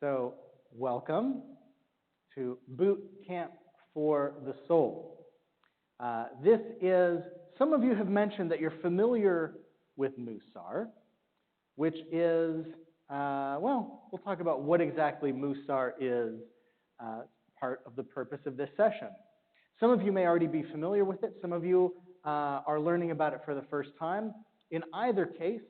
So, welcome to Boot Camp for the Soul. Some of you have mentioned that you're familiar with Musar, which is, we'll talk about what exactly Mussar is, part of the purpose of this session. Some of you may already be familiar with it. Some of you are learning about it for the first time. In either case,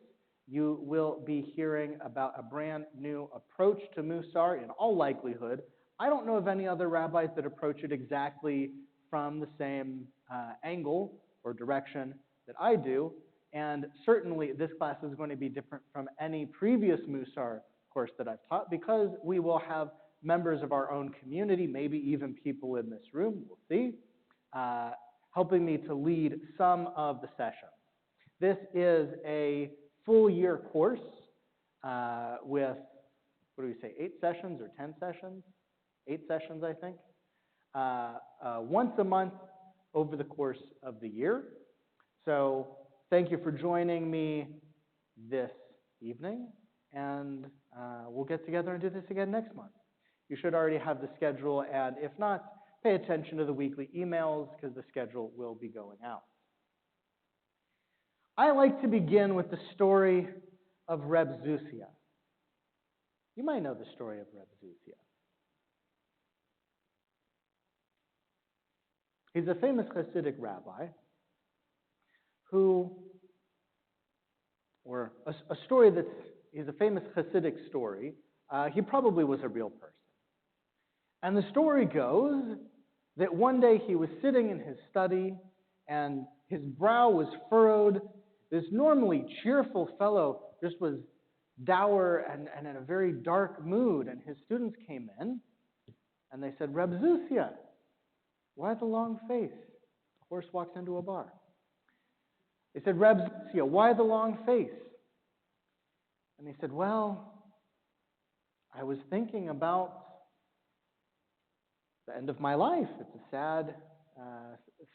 you will be hearing about a brand new approach to Mussar in all likelihood. I don't know of any other rabbis that approach it exactly from the same angle or direction that I do, and certainly this class is going to be different from any previous Mussar course that I've taught because we will have members of our own community, maybe even people in this room, we'll see, helping me to lead some of the sessions. This is a full-year course with, 8 sessions or 10 sessions? 8 sessions, I think. Once a month over the course of the year. So thank you for joining me this evening, and we'll get together and do this again next month. You should already have the schedule, and if not, pay attention to the weekly emails because the schedule will be going out. I like to begin with the story of Reb Zeusia. You might know the story of Reb Zeusia. He's a famous Hasidic rabbi he's a famous Hasidic story. He probably was a real person. And the story goes that one day he was sitting in his study and his brow was furrowed. This normally cheerful fellow just was dour and in a very dark mood. And his students came in and they said, "Reb Zeusia, why the long face?" A horse walks into a bar. They said, "Reb Zeusia, why the long face?" And he said, "Well, I was thinking about the end of my life. It's a sad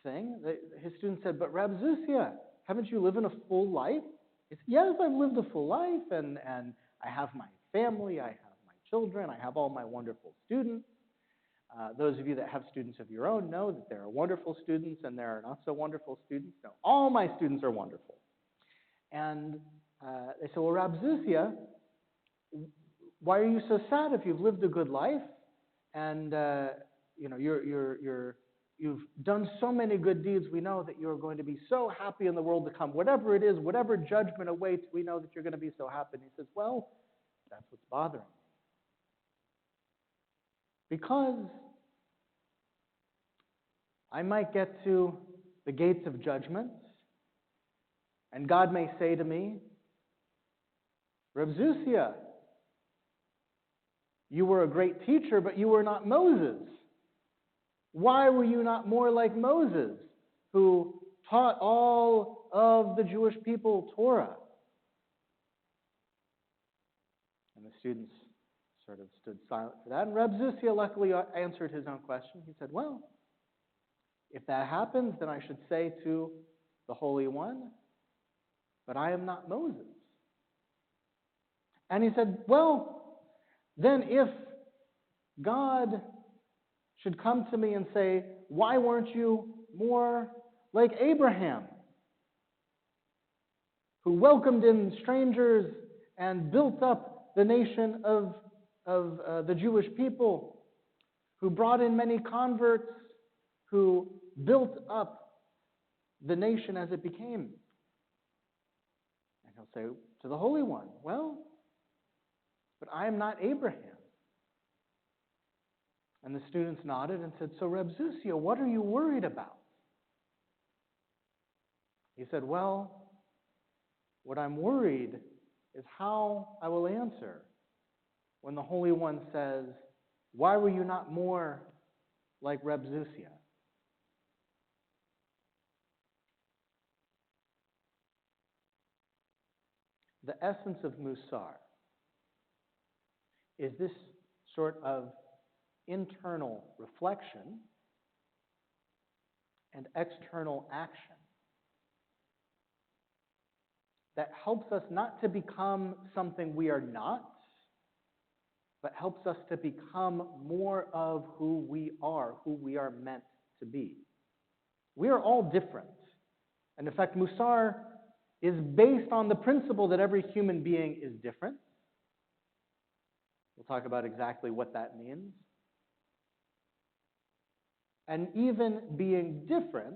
thing." His student said, "But Reb Zeusia, haven't you lived a full life?" He said, "Yes, I've lived a full life, and I have my family, I have my children, I have all my wonderful students." Those of you that have students of your own know that there are wonderful students and there are not so wonderful students. No, all my students are wonderful. And they said, "Well, Reb Zeusia, why are you so sad if you've lived a good life and you've done so many good deeds? We know that you're going to be so happy in the world to come. Whatever it is, whatever judgment awaits, we know that you're going to be so happy." And he says, "Well, that's what's bothering me. Because I might get to the gates of judgment, and God may say to me, 'Reb Zeusia, you were a great teacher, but you were not Moses. Why were you not more like Moses, who taught all of the Jewish people Torah?'" And the students sort of stood silent for that. And Reb Zeusia luckily answered his own question. He said, "Well, if that happens, then I should say to the Holy One, 'But I am not Moses.'" And he said, "Well, then if God should come to me and say, 'Why weren't you more like Abraham, who welcomed in strangers and built up the nation of the Jewish people, who brought in many converts, who built up the nation as it became?'" And he'll say to the Holy One, "Well, but I am not Abraham." And the students nodded and said, "So Reb Zeusia, what are you worried about?" He said, "Well, what I'm worried is how I will answer when the Holy One says, 'Why were you not more like Reb Zeusia?'" The essence of Mussar is this sort of internal reflection and external action that helps us not to become something we are not, but helps us to become more of who we are meant to be. We are all different. And in fact, Mussar is based on the principle that every human being is different. We'll talk about exactly what that means. And even being different,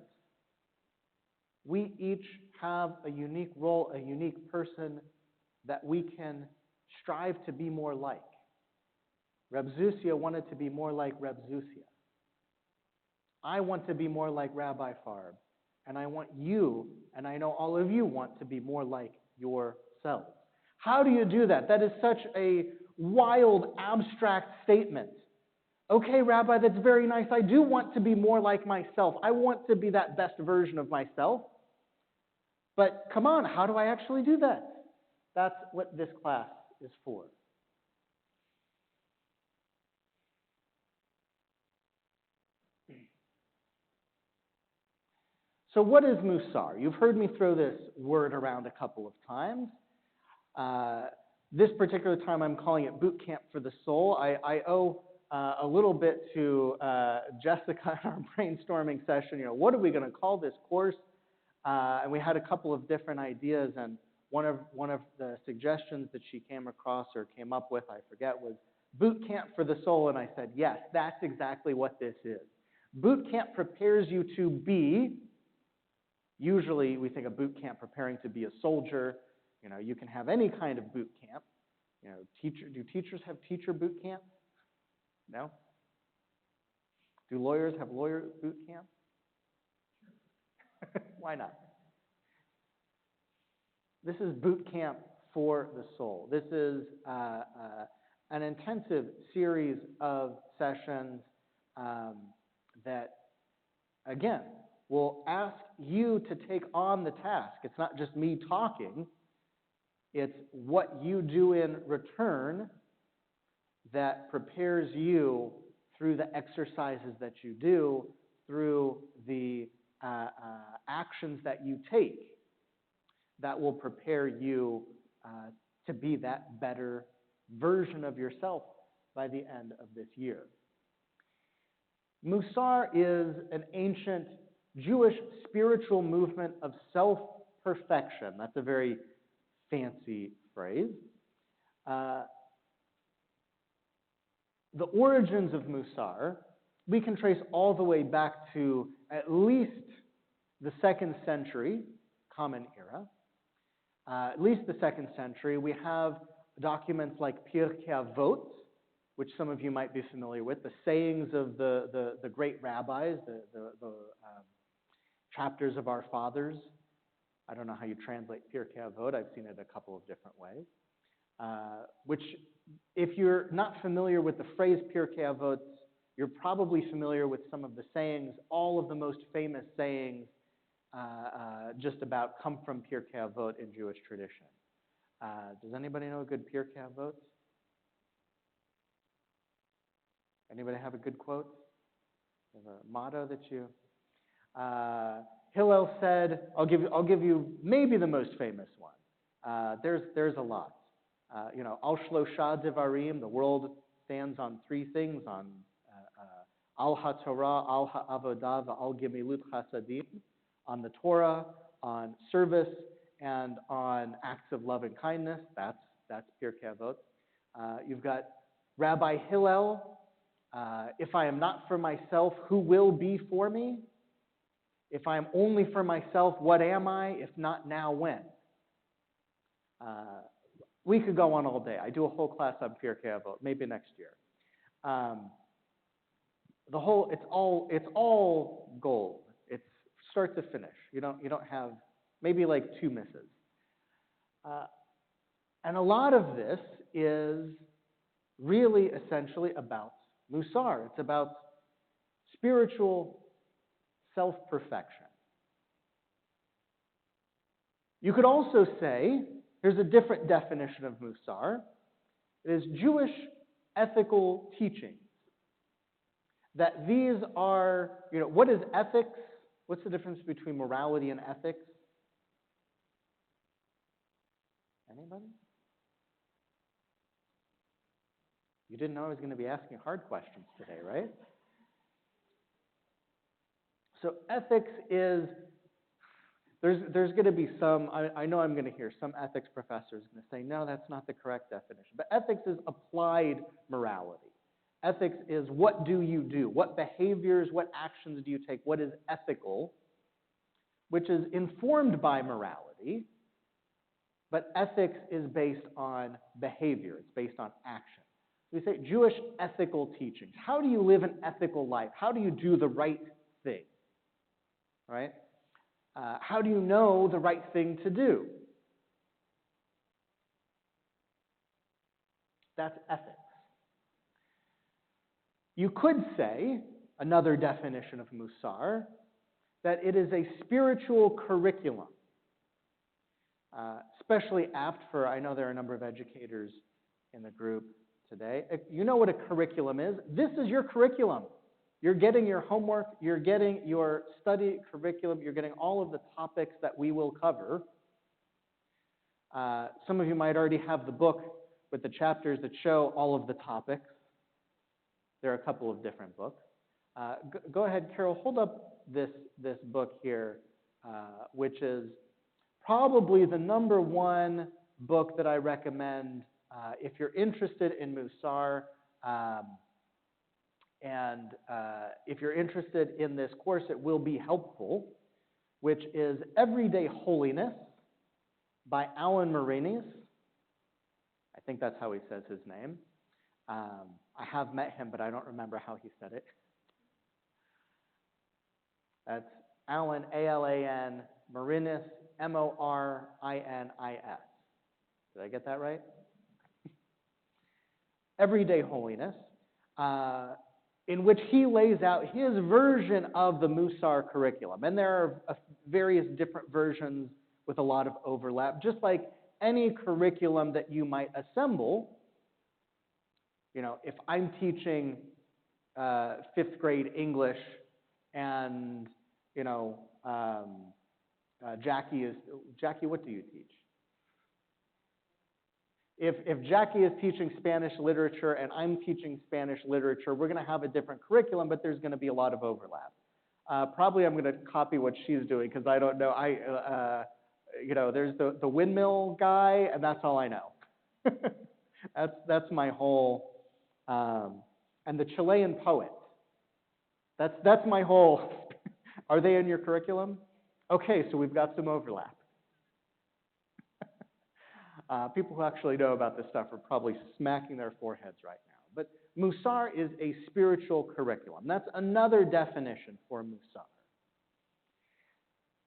we each have a unique role, a unique person that we can strive to be more like. Reb Zeusia wanted to be more like Reb Zeusia. I want to be more like Rabbi Farb. And I want you, and I know all of you want to be more like yourselves. How do you do that? That is such a wild, abstract statement. Okay, Rabbi, that's very nice. I do want to be more like myself. I want to be that best version of myself. But come on, how do I actually do that? That's what this class is for. So what is Mussar? You've heard me throw this word around a couple of times. This particular time I'm calling it Boot Camp for the Soul. I owe a little bit to Jessica in our brainstorming session. What are we going to call this course? And we had a couple of different ideas, and one of the suggestions that she came across or came up with, I forget, was Boot Camp for the Soul. And I said, yes, that's exactly what this is. Boot camp prepares you to be. Usually we think of boot camp preparing to be a soldier. You can have any kind of boot camp. Do teachers have teacher boot camp? No? Do lawyers have lawyer boot camp? Why not? This is boot camp for the soul. This is an intensive series of sessions that, again, will ask you to take on the task. It's not just me talking. It's what you do in return that prepares you through the exercises that you do, through the actions that you take, that will prepare you to be that better version of yourself by the end of this year. Mussar is an ancient Jewish spiritual movement of self-perfection. That's a very fancy phrase. The origins of Mussar, we can trace all the way back to at least the 2nd century, Common Era. At least the 2nd century. We have documents like Pirkei Avot, which some of you might be familiar with, the sayings of the great rabbis, the chapters of our fathers. I don't know how you translate Pirkei Avot. I've seen it a couple of different ways. Which, if you're not familiar with the phrase Pirkei Avot, you're probably familiar with some of the sayings. All of the most famous sayings just about come from Pirkei Avot in Jewish tradition. Does anybody know a good Pirkei Avot? Anybody have a good quote? You have a motto that you... Hillel said, I'll give you maybe the most famous one. There's a lot. Al Shlosha Devarim, the world stands on 3 things, on Al HaTorah, Al HaAvodah, Al Gemilut Chasadim, on the Torah, on service, and on acts of love and kindness. That's Pirkei Avot. You've got Rabbi Hillel, if I am not for myself, who will be for me? If I am only for myself, what am I? If not now, when? We could go on all day. I do a whole class on Pirkei Avot, maybe next year. It's all gold. It's start to finish. You don't have maybe like 2 misses. And a lot of this is really essentially about Mussar. It's about spiritual self-perfection. You could also say, here's a different definition of Mussar. It is Jewish ethical teachings. That these are, what is ethics? What's the difference between morality and ethics? Anybody? You didn't know I was going to be asking hard questions today, right? So ethics is, there's going to be some, I know I'm going to hear some ethics professors going to say, no, that's not the correct definition. But ethics is applied morality. Ethics is what do you do? What behaviors, what actions do you take? What is ethical, which is informed by morality. But ethics is based on behavior. It's based on action. We say Jewish ethical teachings. How do you live an ethical life? How do you do the right thing? Right? How do you know the right thing to do? That's ethics. You could say, another definition of Musar, that it is a spiritual curriculum. Especially apt for, I know there are a number of educators in the group today. You know what a curriculum is. This is your curriculum. You're getting your homework, you're getting your study curriculum, you're getting all of the topics that we will cover. Some of you might already have the book with the chapters that show all of the topics. There are a couple of different books. Go ahead, Carol, hold up this book here, which is probably the #1 book that I recommend if you're interested in Mussar, and if you're interested in this course, it will be helpful, which is Everyday Holiness by Alan Marinis. I think that's how he says his name. I have met him, but I don't remember how he said it. That's Alan, A-L-A-N, Marinis, M-O-R-I-N-I-S. Did I get that right? Everyday Holiness, in which he lays out his version of the Musar curriculum. And there are various different versions with a lot of overlap. Just like any curriculum that you might assemble, you know, if I'm teaching 5th grade English and, you know, Jackie, what do you teach? If Jackie is teaching Spanish literature and I'm teaching Spanish literature, we're going to have a different curriculum, but there's going to be a lot of overlap. Probably I'm going to copy what she's doing because I don't know. You know, there's the windmill guy, and that's all I know. That's my whole. And the Chilean poet. That's my whole. Are they in your curriculum? Okay, so we've got some overlap. People who actually know about this stuff are probably smacking their foreheads right now. But Mussar is a spiritual curriculum. That's another definition for Mussar.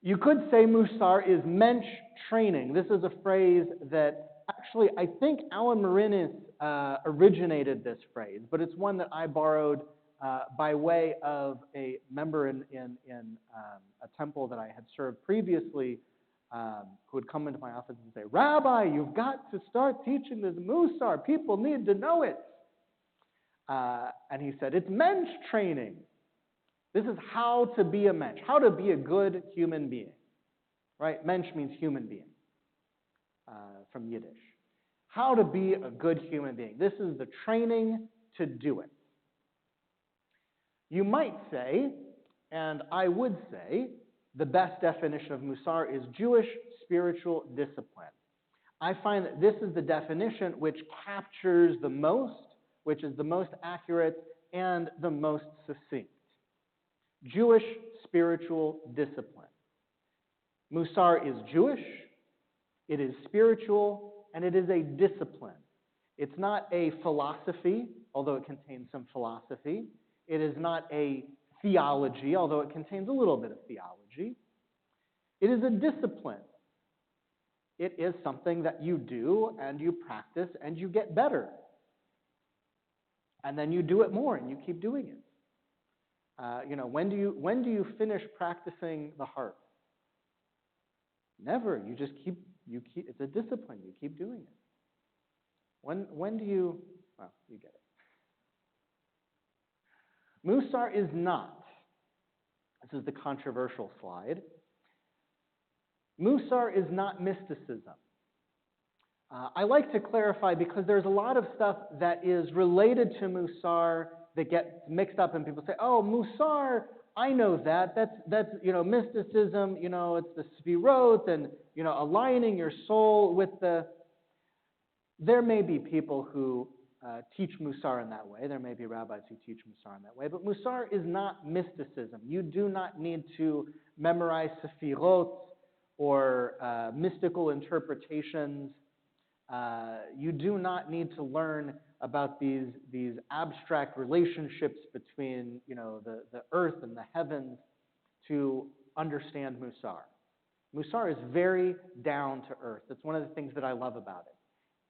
You could say Mussar is mensch training. This is a phrase that actually I think Alan Marinis originated this phrase, but it's one that I borrowed by way of a member in a temple that I had served previously, who would come into my office and say, "Rabbi, you've got to start teaching this Mussar. People need to know it." And he said, "It's mensch training. This is how to be a mensch, how to be a good human being." Right? Mensch means human being from Yiddish. How to be a good human being. This is the training to do it. You might say, and I would say, the best definition of Mussar is Jewish spiritual discipline. I find that this is the definition which captures the most, which is the most accurate, and the most succinct. Jewish spiritual discipline. Mussar is Jewish, it is spiritual, and it is a discipline. It's not a philosophy, although it contains some philosophy. It is not a theology, although it contains a little bit of theology. It is a discipline. It is something that you do and you practice and you get better. And then you do it more and you keep doing it. You know, when do you finish practicing the harp? Never. You just keep. It's a discipline. You keep doing it. When do you? Well, you get it. Mussar is not. This is the controversial slide. Mussar is not mysticism. I like to clarify because there's a lot of stuff that is related to Musar that gets mixed up, and people say, "Oh, Musar, I know that. That's mysticism. It's the Sfirot and aligning your soul with the." There may be people who teach Musar in that way. There may be rabbis who teach Musar in that way, but Musar is not mysticism. You do not need to memorize Sfirot or mystical interpretations. You do not need to learn about these abstract relationships between the earth and the heavens to understand Musar. Musar is very down to earth. That's one of the things that I love about it.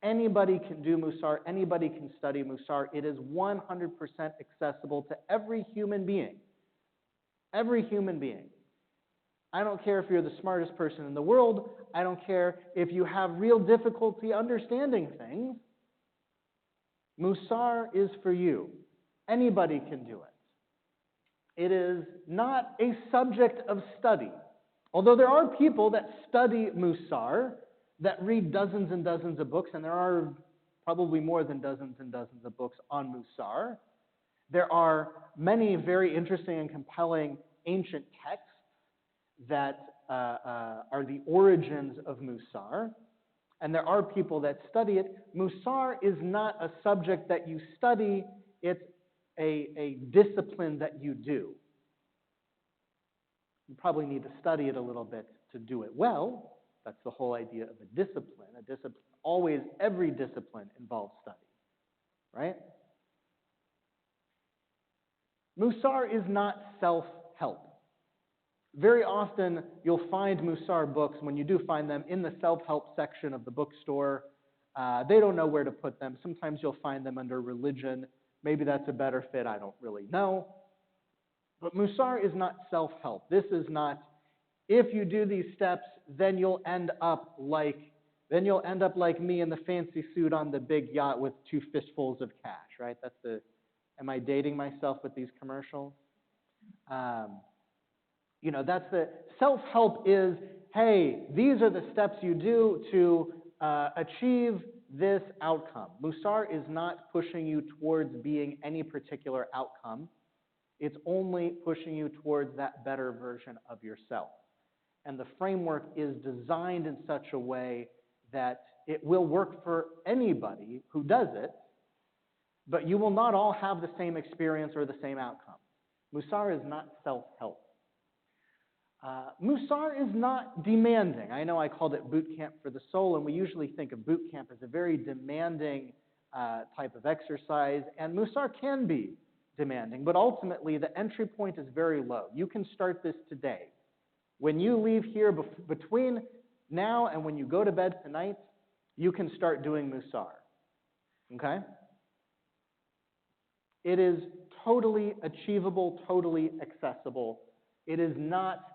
Anybody can do Musar. Anybody can study Musar. It is 100% accessible to every human being. Every human being. I don't care if you're the smartest person in the world. I don't care if you have real difficulty understanding things. Musar is for you. Anybody can do it. It is not a subject of study. Although there are people that study Musar, that read dozens and dozens of books, and there are probably more than dozens and dozens of books on Musar. There are many very interesting and compelling ancient texts that are the origins of Musar, and there are people that study it. Musar is not a subject that you study, it's a discipline that you do. You probably need to study it a little bit to do it well. That's the whole idea of a discipline. Always, every discipline involves study, right? Musar is not self-help. Very often, you'll find Musar books, when you do find them, in the self-help section of the bookstore. They don't know where to put them. Sometimes you'll find them under religion. Maybe that's a better fit. I don't really know. But Musar is not self-help. This is not, if you do these steps, then you'll end up like me in the fancy suit on the big yacht with 2 fistfuls of cash, right? Am I dating myself with these commercials? That's the self-help is, hey, these are the steps you do to achieve this outcome. Musar is not pushing you towards being any particular outcome. It's only pushing you towards that better version of yourself. And the framework is designed in such a way that it will work for anybody who does it, but you will not all have the same experience or the same outcome. Musar is not self-help. Musar is not demanding. I know I called it boot camp for the soul, and we usually think of boot camp as a very demanding type of exercise, and Musar can be demanding, but ultimately the entry point is very low. You can start this today. When you leave here, between now and when you go to bed tonight, you can start doing Musar. Okay? It is totally achievable, totally accessible. It is not.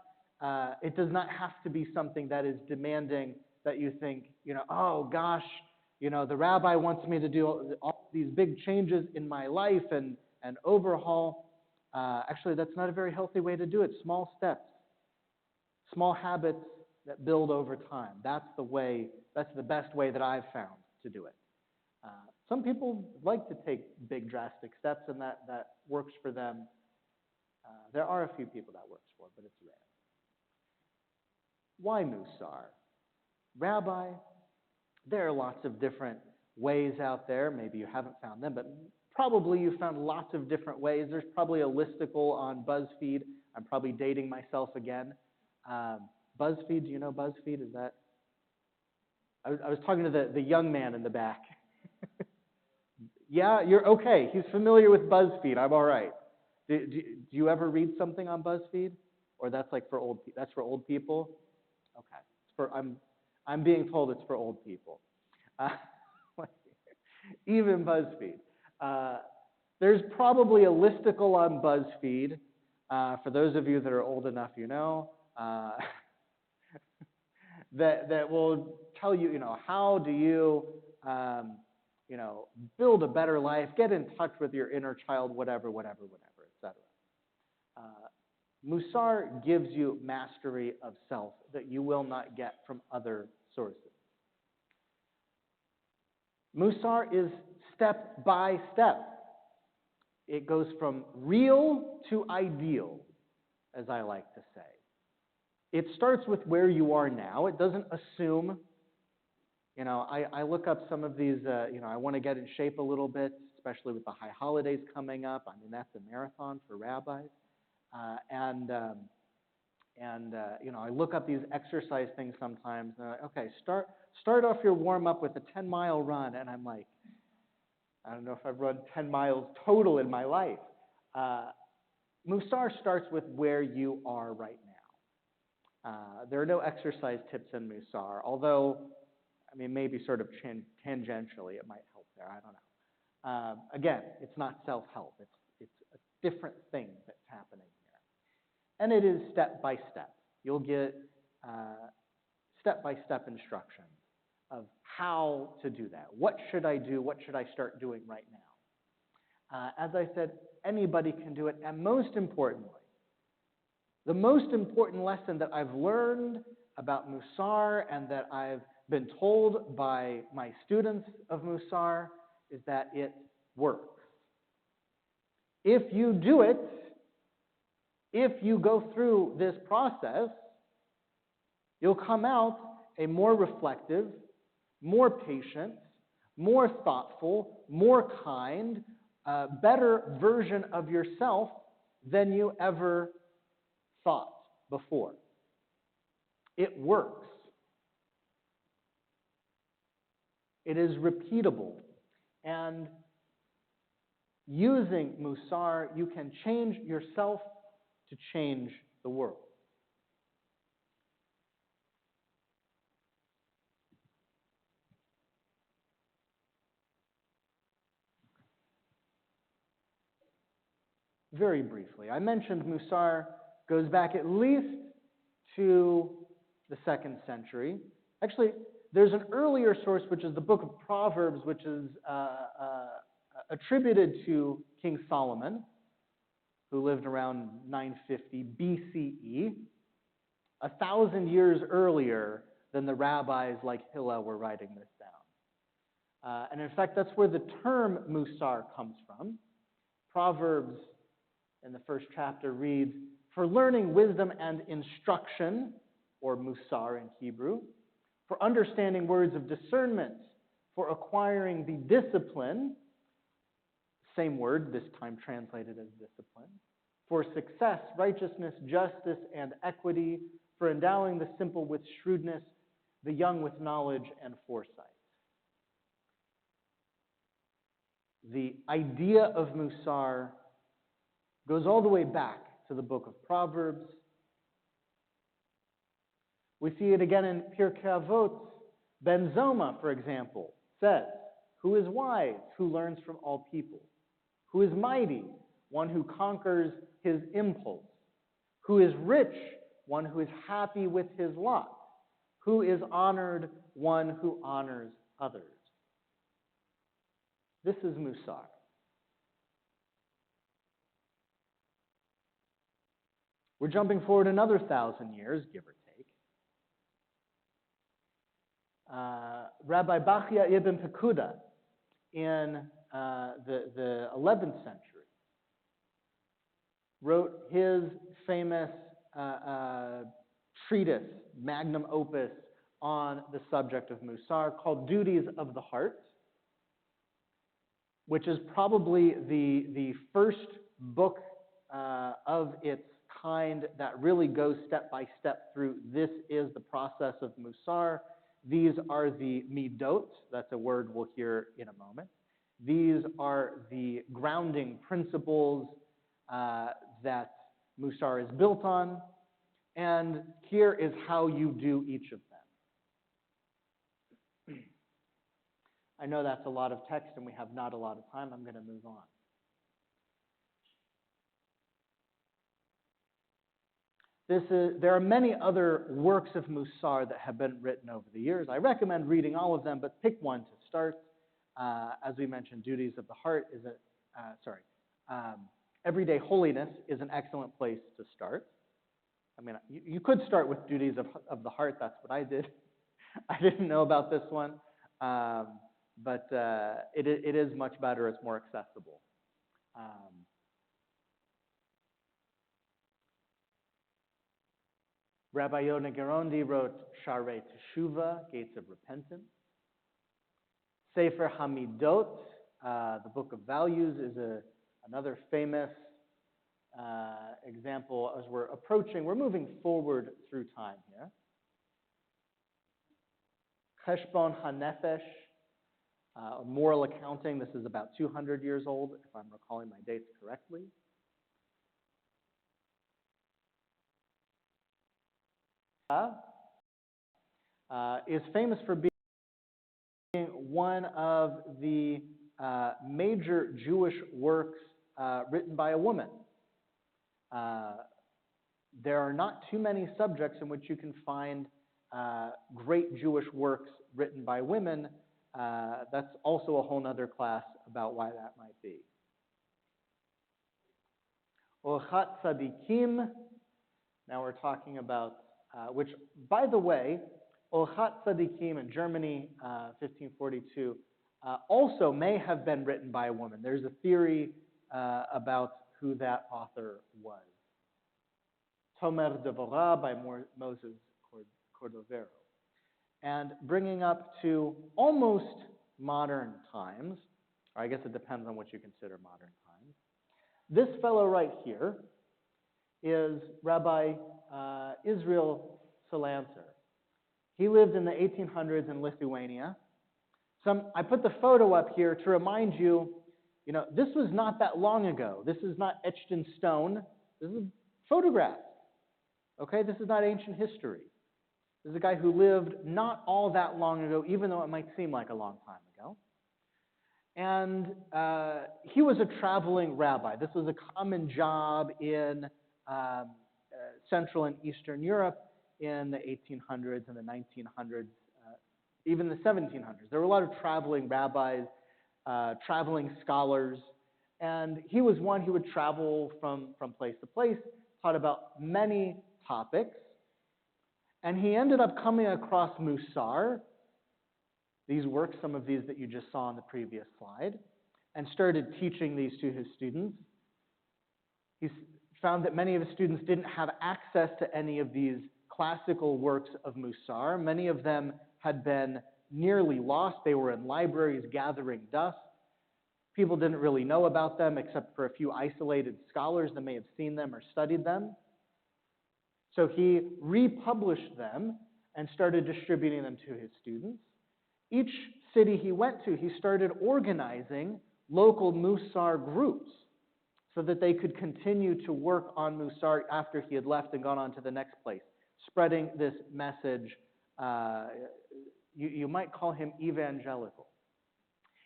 It does not have to be something that is demanding, that you think, oh gosh, the rabbi wants me to do all these big changes in my life and overhaul. Actually, that's not a very healthy way to do it. Small steps. Small habits that build over time. That's the best way that I've found to do it. Some people like to take big drastic steps, and that works for them. There are a few people that works for, but it's rare. Why Musar? Rabbi, there are lots of different ways out there. Maybe you haven't found them, but probably you found lots of different ways. There's probably a listicle on BuzzFeed. I'm probably dating myself again. BuzzFeed, do you know BuzzFeed? Is that? I was talking to the young man in the back. Yeah, you're okay. He's familiar with BuzzFeed. I'm all right. Do you ever read something on BuzzFeed? Or that's like for old? That's for old people? Okay. I'm being told it's for old people. Even BuzzFeed. There's probably a listicle on BuzzFeed. For those of you that are old enough, that will tell you, how do you, build a better life, get in touch with your inner child, whatever, etc. Mussar gives you mastery of self that you will not get from other sources. Musar is step by step. It goes from real to ideal, as I like to say. It starts with where you are now. It doesn't assume, I look up some of these, I want to get in shape a little bit, especially with the high holidays coming up. I mean, that's a marathon for rabbis. I look up these exercise things sometimes. And okay, start off your warm-up with a 10-mile run. And I'm like, I don't know if I've run 10 miles total in my life. Mussar starts with where you are right now. There are no exercise tips in Mussar, although, maybe sort of tangentially it might help there. I don't know. Again, it's not self-help. It's a different thing that's happening here. And it is step by step. You'll get step-by-step instructions of how to do that. What should I do? What should I start doing right now? As I said, anybody can do it. And most importantly, the most important lesson that I've learned about Mussar and that I've been told by my students of Mussar is that it works. If you do it, if you go through this process, you'll come out a more reflective, more patient, more thoughtful, more kind, better version of yourself than you ever thought before. It works. It is repeatable. And using Mussar, you can change yourself to change the world. Very briefly, I mentioned Mussar goes back at least to the 2nd century. Actually, there's an earlier source, which is the book of Proverbs, which is attributed to King Solomon, who lived around 950 BCE, 1,000 years earlier than the rabbis like Hillel were writing this down. And in fact, that's where the term Mussar comes from. Proverbs in the 1st chapter reads, "For learning wisdom and instruction," or Mussar in Hebrew, "for understanding words of discernment, for acquiring the discipline," same word, this time translated as discipline, "for success, righteousness, justice, and equity, for endowing the simple with shrewdness, the young with knowledge and foresight." The idea of Mussar goes all the way back to the book of Proverbs. We see it again in Pirkei Avot. Ben Zoma, for example, says, "Who is wise? Who learns from all people? Who is mighty? One who conquers his impulse. Who is rich? One who is happy with his lot. Who is honored? One who honors others." This is Mussar. We're jumping forward another 1,000 years, give or take. Rabbi Bachya ibn Pekuda in the 11th century wrote his famous treatise, magnum opus, on the subject of Mussar called Duties of the Heart, which is probably the first book of its kind that really goes step by step through this is the process of Mussar. These are the midot, that's a word we'll hear in a moment. These are the grounding principles that Mussar is built on, and here is how you do each of them. I know that's a lot of text and we have not a lot of time. I'm going to move on. There are many other works of Mussar that have been written over the years. I recommend reading all of them, but pick one to start. As we mentioned, Duties of the Heart is Everyday Holiness is an excellent place to start. You could start with Duties of the Heart. That's what I did. I didn't know about this one. but it is much better. It's more accessible. Rabbi Yonah Gerondi wrote Sharei Teshuvah, Gates of Repentance. Sefer Hamidot, the Book of Values, is another famous example as we're moving forward through time here. Cheshbon HaNefesh, Moral Accounting, this is about 200 years old, if I'm recalling my dates correctly. Is famous for being one of the major Jewish works written by a woman. There are not too many subjects in which you can find great Jewish works written by women. That's also a whole other class about why that might be. Orchat Tzadikim, now we're talking about, which, by the way, Orchat Tzadikim in Germany, 1542, also may have been written by a woman. There's a theory about who that author was. Tomer Devorah by Moses Cordovero. And bringing up to almost modern times, or I guess it depends on what you consider modern times, this fellow right here is Rabbi Israel Salanter. He lived in the 1800s in Lithuania. I put the photo up here to remind you, this was not that long ago. This is not etched in stone. This is photographed. Okay, this is not ancient history. This is a guy who lived not all that long ago, even though it might seem like a long time ago. And he was a traveling rabbi. This was a common job in Central and Eastern Europe in the 1800s and the 1900s, even the 1700s. There were a lot of traveling rabbis, traveling scholars, and he was one who would travel from place to place, taught about many topics, and he ended up coming across Mussar, these works, some of these that you just saw on the previous slide, and started teaching these to his students. He found that many of his students didn't have access to any of these classical works of Mussar. Many of them had been nearly lost. They were in libraries gathering dust. People didn't really know about them except for a few isolated scholars that may have seen them or studied them. So he republished them and started distributing them to his students. Each city he went to, he started organizing local Mussar groups so that they could continue to work on Mussar after he had left and gone on to the next place, spreading this message. You might call him evangelical.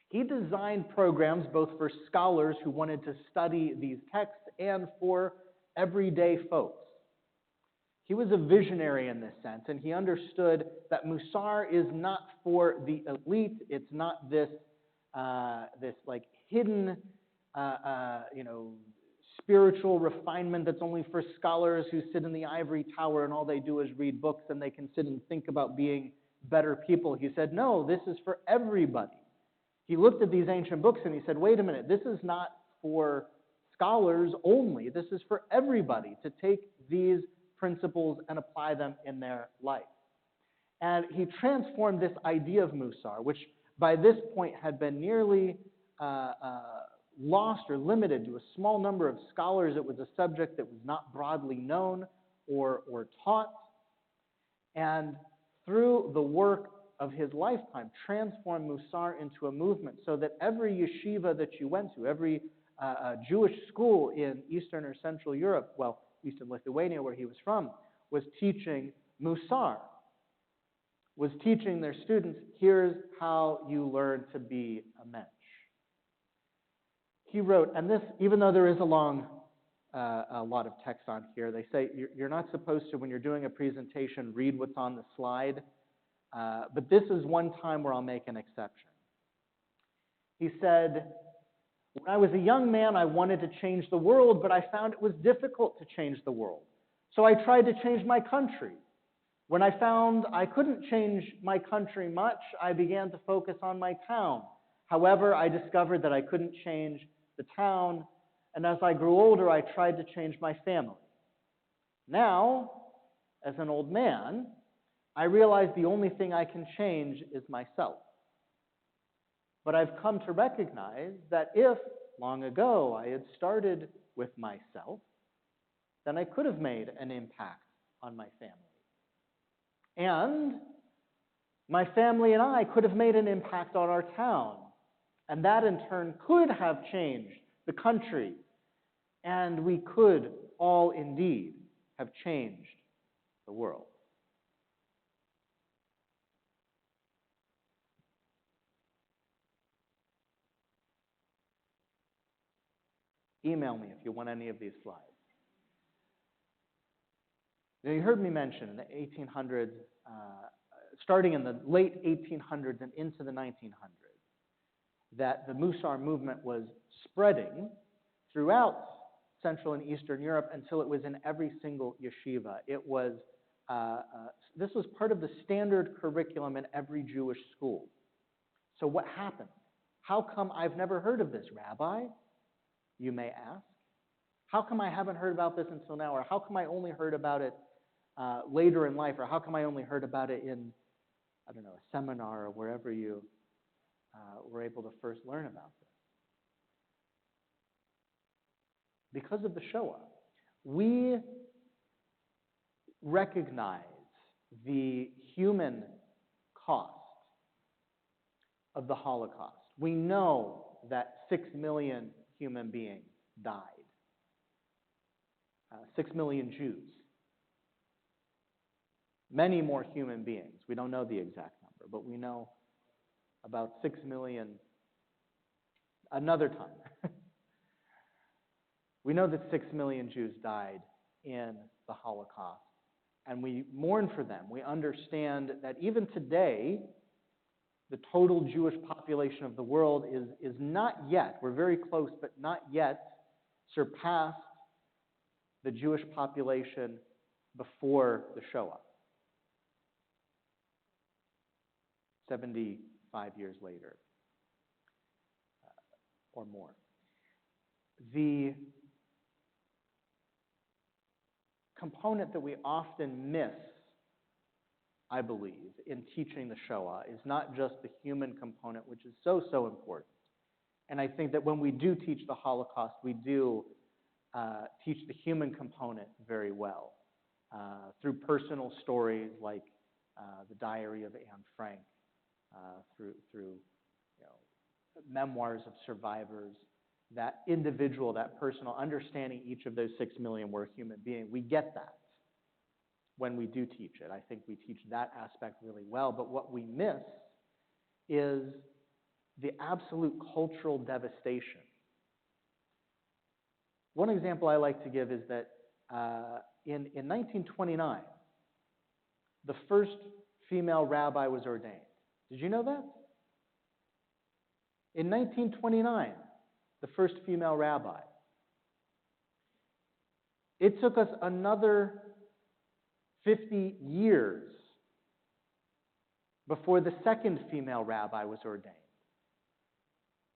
He designed programs both for scholars who wanted to study these texts and for everyday folks. He was a visionary in this sense, and he understood that Mussar is not for the elite. It's not this like hidden, spiritual refinement that's only for scholars who sit in the ivory tower and all they do is read books and they can sit and think about being better people. He said, no, this is for everybody. He looked at these ancient books and he said, wait a minute, this is not for scholars only. This is for everybody to take these principles and apply them in their life. And he transformed this idea of Mussar, which by this point had been nearly lost or limited to a small number of scholars. It was a subject that was not broadly known or taught. And through the work of his lifetime, transformed Mussar into a movement so that every yeshiva that you went to, every Jewish school in Eastern or Central Europe, well, Eastern Lithuania, where he was from, was teaching Mussar, was teaching their students, here's how you learn to be a mensch. He wrote, and this, even though there is a lot of text on here, they say you're not supposed to, when you're doing a presentation, read what's on the slide, but this is one time where I'll make an exception. He said, when I was a young man, I wanted to change the world, but I found it was difficult to change the world. So I tried to change my country. When I found I couldn't change my country much, I began to focus on my town. However, I discovered that I couldn't change the town, and as I grew older, I tried to change my family. Now, as an old man, I realize the only thing I can change is myself. But I've come to recognize that if, long ago, I had started with myself, then I could have made an impact on my family. And my family and I could have made an impact on our town. And that, in turn, could have changed the country. And we could all indeed have changed the world. Email me if you want any of these slides. Now, you heard me mention in the 1800s, starting in the late 1800s and into the 1900s, that the Mussar movement was spreading throughout Central and Eastern Europe until it was in every single yeshiva. It was, this was part of the standard curriculum in every Jewish school. So what happened? How come I've never heard of this, Rabbi? You may ask. How come I haven't heard about this until now? Or how come I only heard about it later in life? Or how come I only heard about it in, I don't know, a seminar or wherever you were able to first learn about this? Because of the Shoah. We recognize the human cost of the Holocaust. We know that 6 million human beings died. 6 million Jews. Many more human beings. We don't know the exact number, but we know about 6 million another time. We know that 6 million Jews died in the Holocaust, and we mourn for them. We understand that even today, the total Jewish population of the world is not yet, we're very close, but not yet surpassed the Jewish population before the Shoah, 75 years later or more. The component that we often miss, I believe, in teaching the Shoah is not just the human component, which is so, so important. And I think that when we do teach the Holocaust, we do teach the human component very well through personal stories like the Diary of Anne Frank, through memoirs of survivors, that individual, that personal understanding each of those 6 million were a human being. We get that when we do teach it. I think we teach that aspect really well. But what we miss is the absolute cultural devastation. One example I like to give is that in 1929, the first female rabbi was ordained. Did you know that? In 1929, the first female rabbi. It took us another 50 years before the second female rabbi was ordained,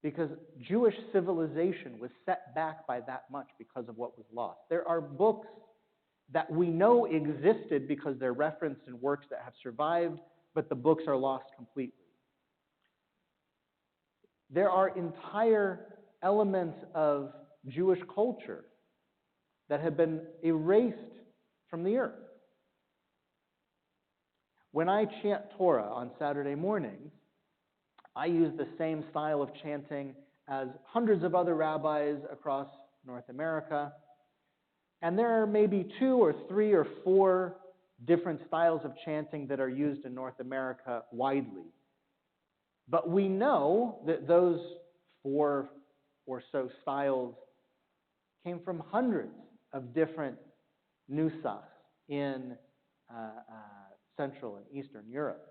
because Jewish civilization was set back by that much because of what was lost. There are books that we know existed because they're referenced in works that have survived, but the books are lost completely. There are entire elements of Jewish culture that have been erased from the earth. When I chant Torah on Saturday mornings, I use the same style of chanting as hundreds of other rabbis across North America. And there are maybe 2 or 3 or 4 different styles of chanting that are used in North America widely. But we know that those 4 or so styles came from hundreds of different nusach in Central and Eastern Europe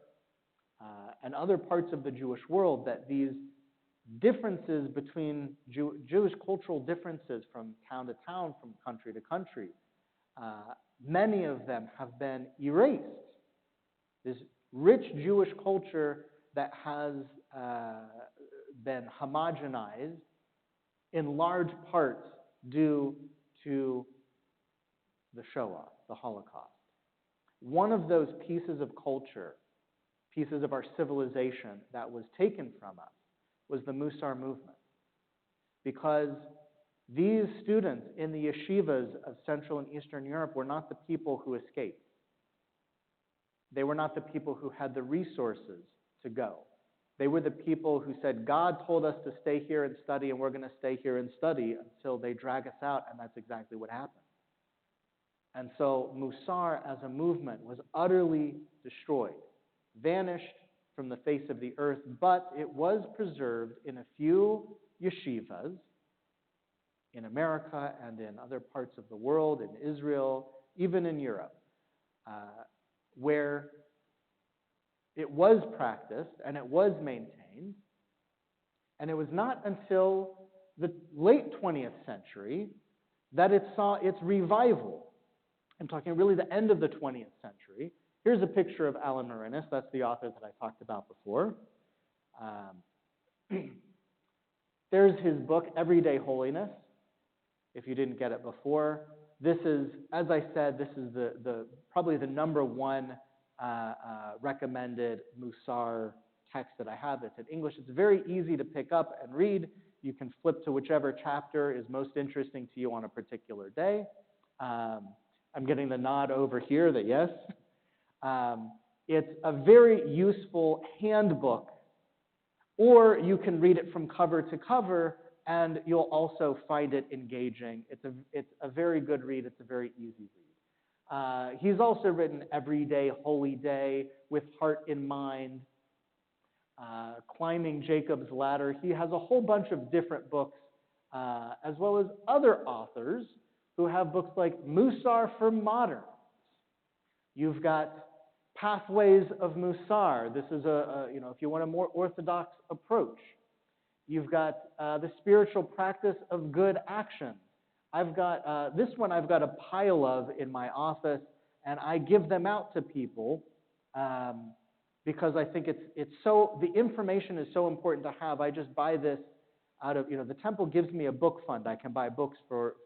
and other parts of the Jewish world, that these differences between Jewish cultural differences from town to town, from country to country, many of them have been erased this rich Jewish culture that has been homogenized in large parts due to the Shoah, the Holocaust. One of those pieces of culture, pieces of our civilization that was taken from us was the Musar movement. Because these students in the yeshivas of Central and Eastern Europe were not the people who escaped. They were not the people who had the resources to go. They were the people who said, God told us to stay here and study, and we're going to stay here and study until they drag us out, and that's exactly what happened. And so Mussar as a movement was utterly destroyed, vanished from the face of the earth, but it was preserved in a few yeshivas in America and in other parts of the world, in Israel, even in Europe, where it was practiced and it was maintained. And it was not until the late 20th century that it saw its revival. I'm talking really the end of the 20th century. Here's a picture of Alan Marinis. That's the author that I talked about before. There's his book, Everyday Holiness, if you didn't get it before. This is, as I said, this is probably the number one recommended Mussar text that I have. It's in English. It's very easy to pick up and read. You can flip to whichever chapter is most interesting to you on a particular day. I'm getting the nod over here that yes. It's a very useful handbook, or you can read it from cover to cover, and you'll also find it engaging. It's a very good read. It's a very easy read. He's also written Everyday Holy Day, With Heart in Mind, Climbing Jacob's Ladder. He has a whole bunch of different books, as well as other authors who have books like Musar for Moderns. You've got Pathways of Mussar. This is if you want a more orthodox approach. You've got The Spiritual Practice of Good Action. I've got this one. I've got a pile of in my office, and I give them out to people because I think the information is so important to have. I just buy this out of the temple gives me a book fund. I can buy books for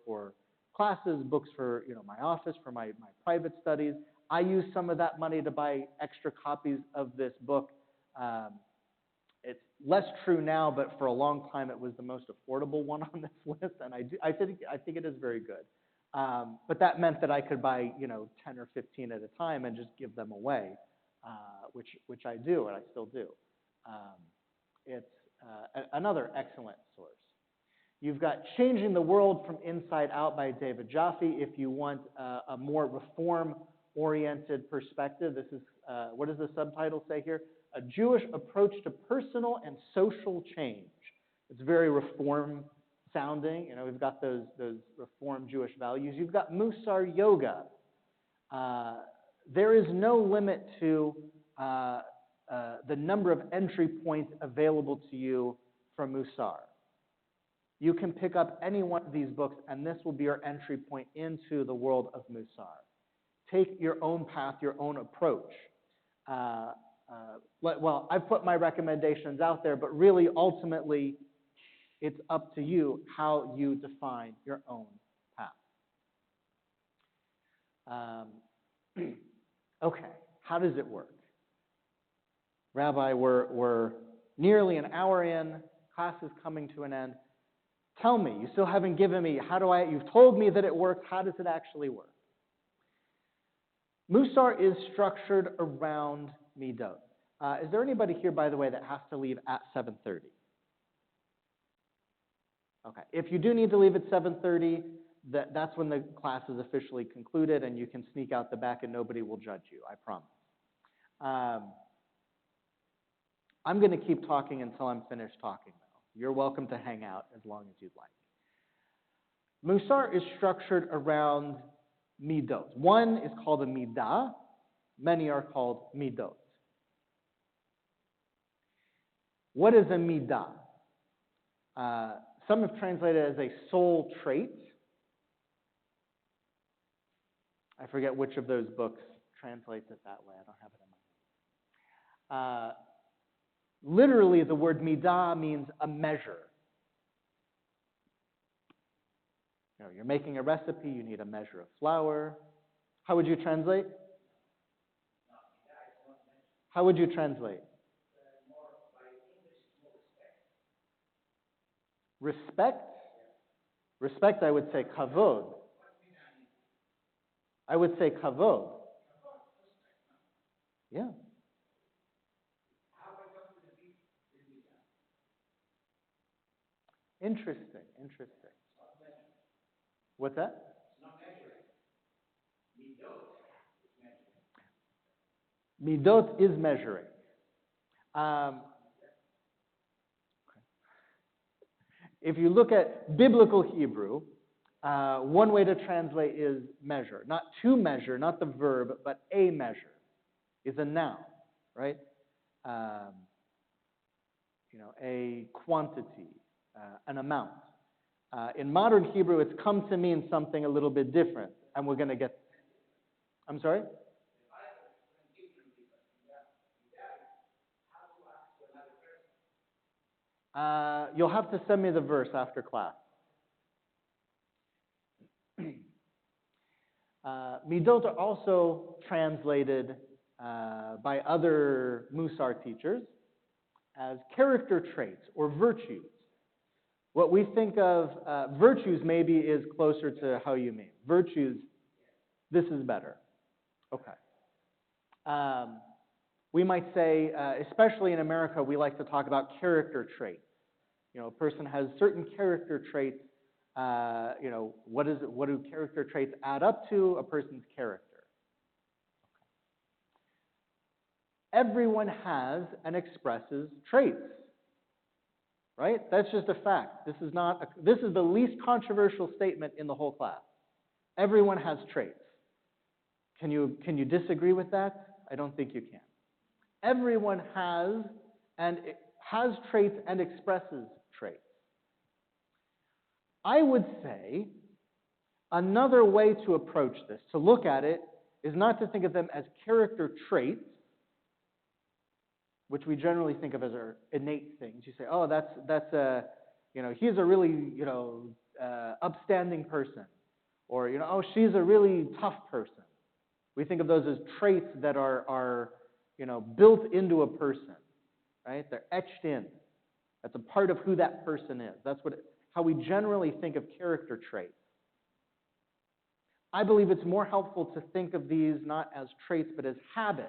classes, books for my office, for my private studies. I use some of that money to buy extra copies of this book. It's less true now, but for a long time it was the most affordable one on this list, and I think it is very good. But that meant that I could buy 10 or 15 at a time and just give them away, which I do, and I still do. It's another excellent source. You've got Changing the World from Inside Out by David Jaffe. If you want a more reform-oriented perspective, this is, what does the subtitle say here? A Jewish Approach to Personal and Social Change. It's very reform-sounding. We've got those reform Jewish values. You've got Musar Yoga. There is no limit to the number of entry points available to you from Musar. You can pick up any one of these books, and this will be your entry point into the world of Musar. Take your own path, your own approach. Well, I've put my recommendations out there, but really, ultimately, it's up to you how you define your own path. Okay, how does it work? Rabbi, we're nearly an hour in, class is coming to an end. Tell me, you still haven't given me, you've told me that it works, how does it actually work? Mussar is structured around midot. Is there anybody here, by the way, that has to leave at 7:30? Okay, if you do need to leave at 7:30, that's when the class is officially concluded, and you can sneak out the back and nobody will judge you, I promise. I'm going to keep talking until I'm finished talking, though. You're welcome to hang out as long as you'd like. Mussar is structured around midot. One is called a midah. Many are called midot. What is a midah? Some have translated it as a soul trait. I forget which of those books translates it that way. I don't have it in my Literally, the word midah means a measure. You know, you're making a recipe, you need a measure of flour. How would you translate? How would you translate? Respect? Respect, I would say kavod. I would say kavod. Yeah. Interesting, interesting. What's that? Midot is measuring. If you look at biblical Hebrew, one way to translate is measure. Not to measure, not the verb, but a measure is a noun, right? A quantity, an amount. In modern Hebrew, it's come to mean something a little bit different, and we're going to get. I'm sorry? You'll have to send me the verse after class. Midot are also translated by other Musar teachers as character traits or virtues. What we think of virtues maybe is closer to how you mean. Virtues, this is better. Okay. We might say, especially in America, we like to talk about character traits. You know, a person has certain character traits. What do character traits add up to? A person's character. Everyone has and expresses traits, right? That's just a fact. This is the least controversial statement in the whole class. Everyone has traits. Can you disagree with that? I don't think you can. Everyone has traits and expresses traits. I would say another way to approach this, to look at it, is not to think of them as character traits, which we generally think of as our innate things. You say, oh, he's a really, upstanding person, or oh, she's a really tough person. We think of those as traits that are built into a person, right? They're etched in. That's a part of who that person is. That's how we generally think of character traits. I believe it's more helpful to think of these not as traits, but as habits.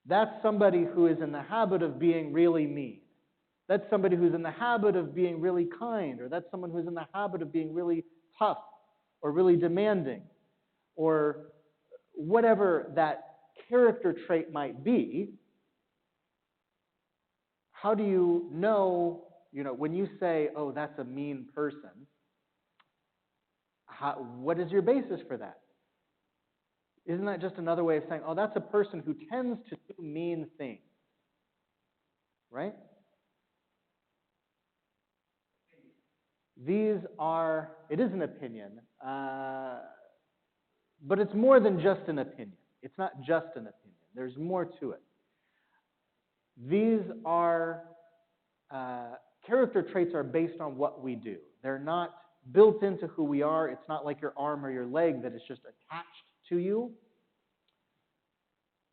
That's somebody who is in the habit of being really mean. That's somebody who's in the habit of being really kind, or that's someone who's in the habit of being really tough, or really demanding, or whatever that character trait might be. How do you know, when you say, oh, that's a mean person, what is your basis for that? Isn't that just another way of saying, oh, that's a person who tends to do mean things, right? It is an opinion, but it's more than just an opinion. It's not just an opinion. There's more to it. These are, character traits are based on what we do. They're not built into who we are. It's not like your arm or your leg that is just attached to you.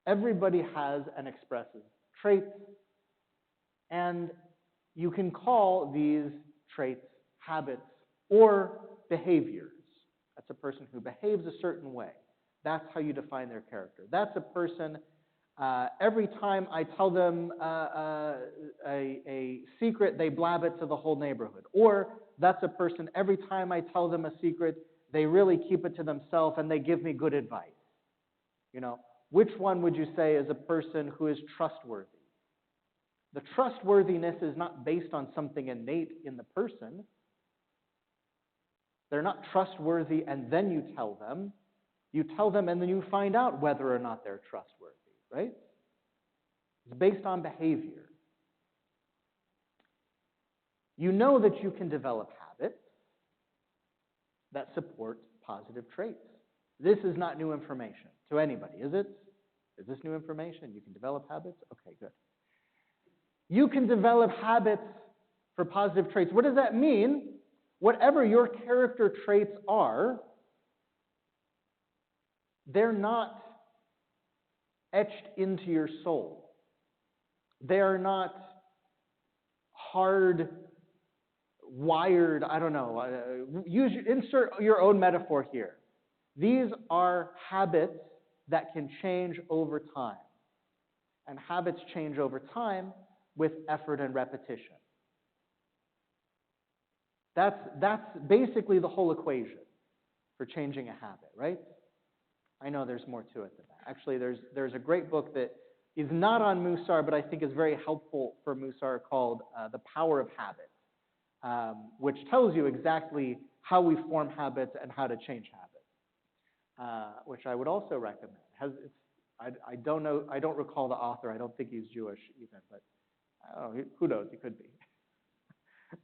Everybody has and expresses traits, and you can call these traits habits or behaviors. That's a person who behaves a certain way. That's how you define their character. That's a person, every time I tell them a secret, they blab it to the whole neighborhood. Or that's a person, every time I tell them a secret, they really keep it to themselves and they give me good advice. Which one would you say is a person who is trustworthy? The trustworthiness is not based on something innate in the person. They're not trustworthy and then you tell them. You tell them and then you find out whether or not they're trustworthy, right? It's based on behavior. You know that you can develop habits that support positive traits. This is not new information to anybody, is it? Is this new information? You can develop habits? Okay, good. You can develop habits for positive traits. What does that mean? Whatever your character traits are, they're not etched into your soul. They are not hard wired, I don't know, insert your own metaphor here. These are habits that can change over time. And habits change over time with effort and repetition. That's basically the whole equation for changing a habit, right? I know there's more to it than that. Actually, there's a great book that is not on Mussar, but I think is very helpful for Mussar called The Power of Habit, which tells you exactly how we form habits and how to change habits, which I would also recommend. I don't know, I don't recall the author. I don't think he's Jewish even, but I don't know, who knows? He could be.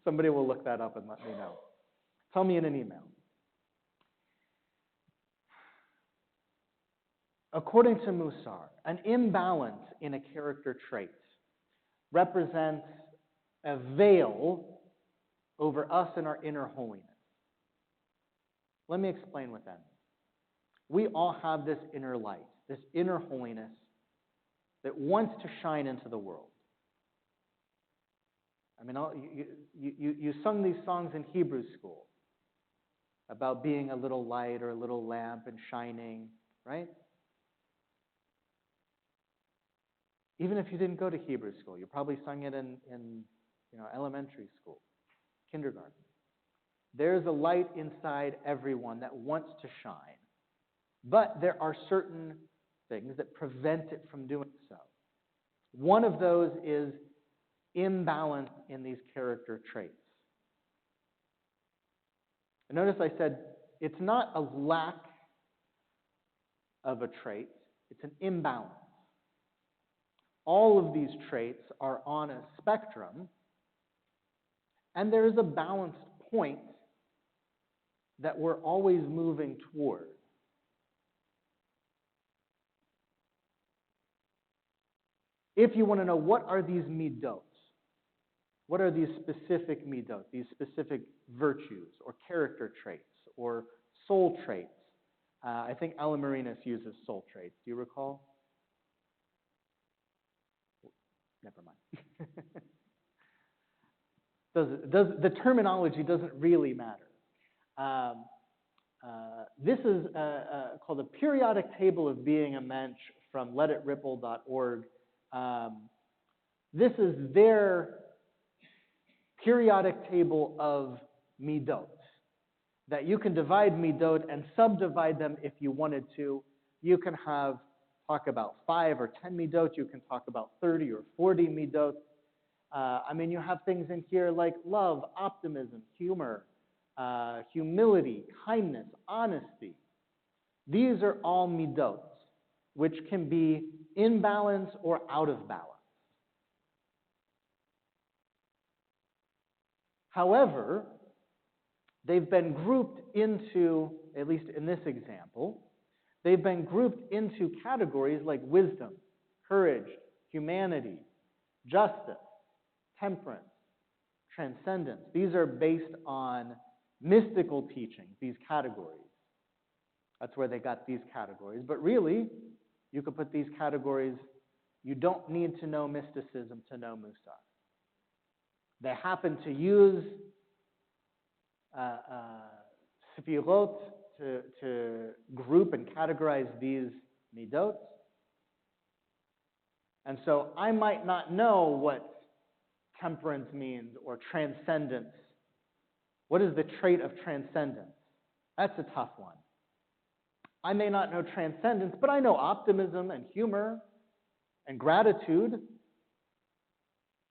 Somebody will look that up and let me know. Tell me in an email. According to Musar, an imbalance in a character trait represents a veil over us and our inner holiness. Let me explain what that means. We all have this inner light, this inner holiness that wants to shine into the world. I mean, you sung these songs in Hebrew school about being a little light or a little lamp and shining, right? Even if you didn't go to Hebrew school, you probably sung it in elementary school, kindergarten. There's a light inside everyone that wants to shine, but there are certain things that prevent it from doing so. One of those is imbalance in these character traits. And notice I said it's not a lack of a trait, it's an imbalance. All of these traits are on a spectrum, and there is a balanced point that we're always moving toward. If you want to know what are these midot, what are these specific midot, these specific virtues or character traits or soul traits? I think Alamarinas uses soul traits. Do you recall? Never mind. The terminology doesn't really matter. This is called a periodic table of being a mensch from letitripple.org. This is their periodic table of midot, that you can divide midot and subdivide them if you wanted to. You can talk about 5 or 10 midot. You can talk about 30 or 40 midot. You have things in here like love, optimism, humor, humility, kindness, honesty. These are all midot, which can be in balance or out of balance. However, they've been grouped into, at least in this example, they've been grouped into categories like wisdom, courage, humanity, justice, temperance, transcendence. These are based on mystical teachings, these categories. That's where they got these categories. But really, you could put these categories, you don't need to know mysticism to know Mussar. They happen to use sefirot to group and categorize these midot. And so I might not know what temperance means or transcendence. What is the trait of transcendence? That's a tough one. I may not know transcendence, but I know optimism and humor and gratitude.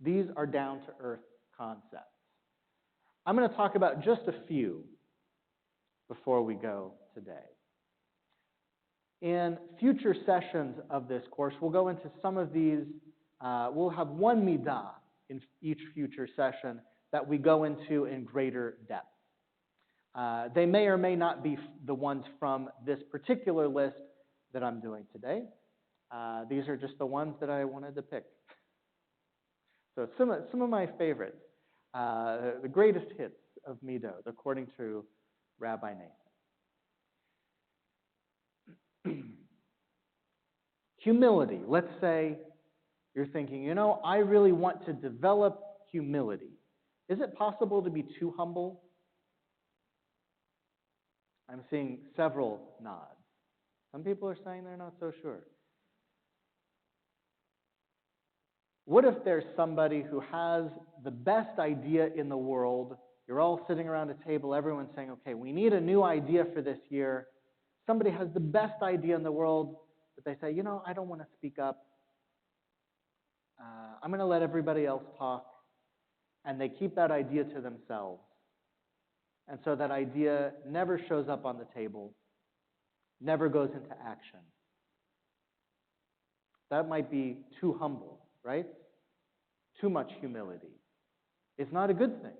These are down-to-earth concepts. I'm going to talk about just a few before we go today. In future sessions of this course, we'll go into some of these. We'll have one midah in each future session that we go into in greater depth. They may or may not be the ones from this particular list that I'm doing today. These are just the ones that I wanted to pick. So some of my favorites, the greatest hits of Midot, according to Rabbi Nathan. Humility. Let's say you're thinking, I really want to develop humility. Is it possible to be too humble? I'm seeing several nods. Some people are saying they're not so sure. What if there's somebody who has the best idea in the world? You're all sitting around a table, everyone's saying, okay, we need a new idea for this year. Somebody has the best idea in the world, but they say, I don't want to speak up. I'm going to let everybody else talk. And they keep that idea to themselves. And so that idea never shows up on the table, never goes into action. That might be too humble, right? Too much humility. It's not a good thing.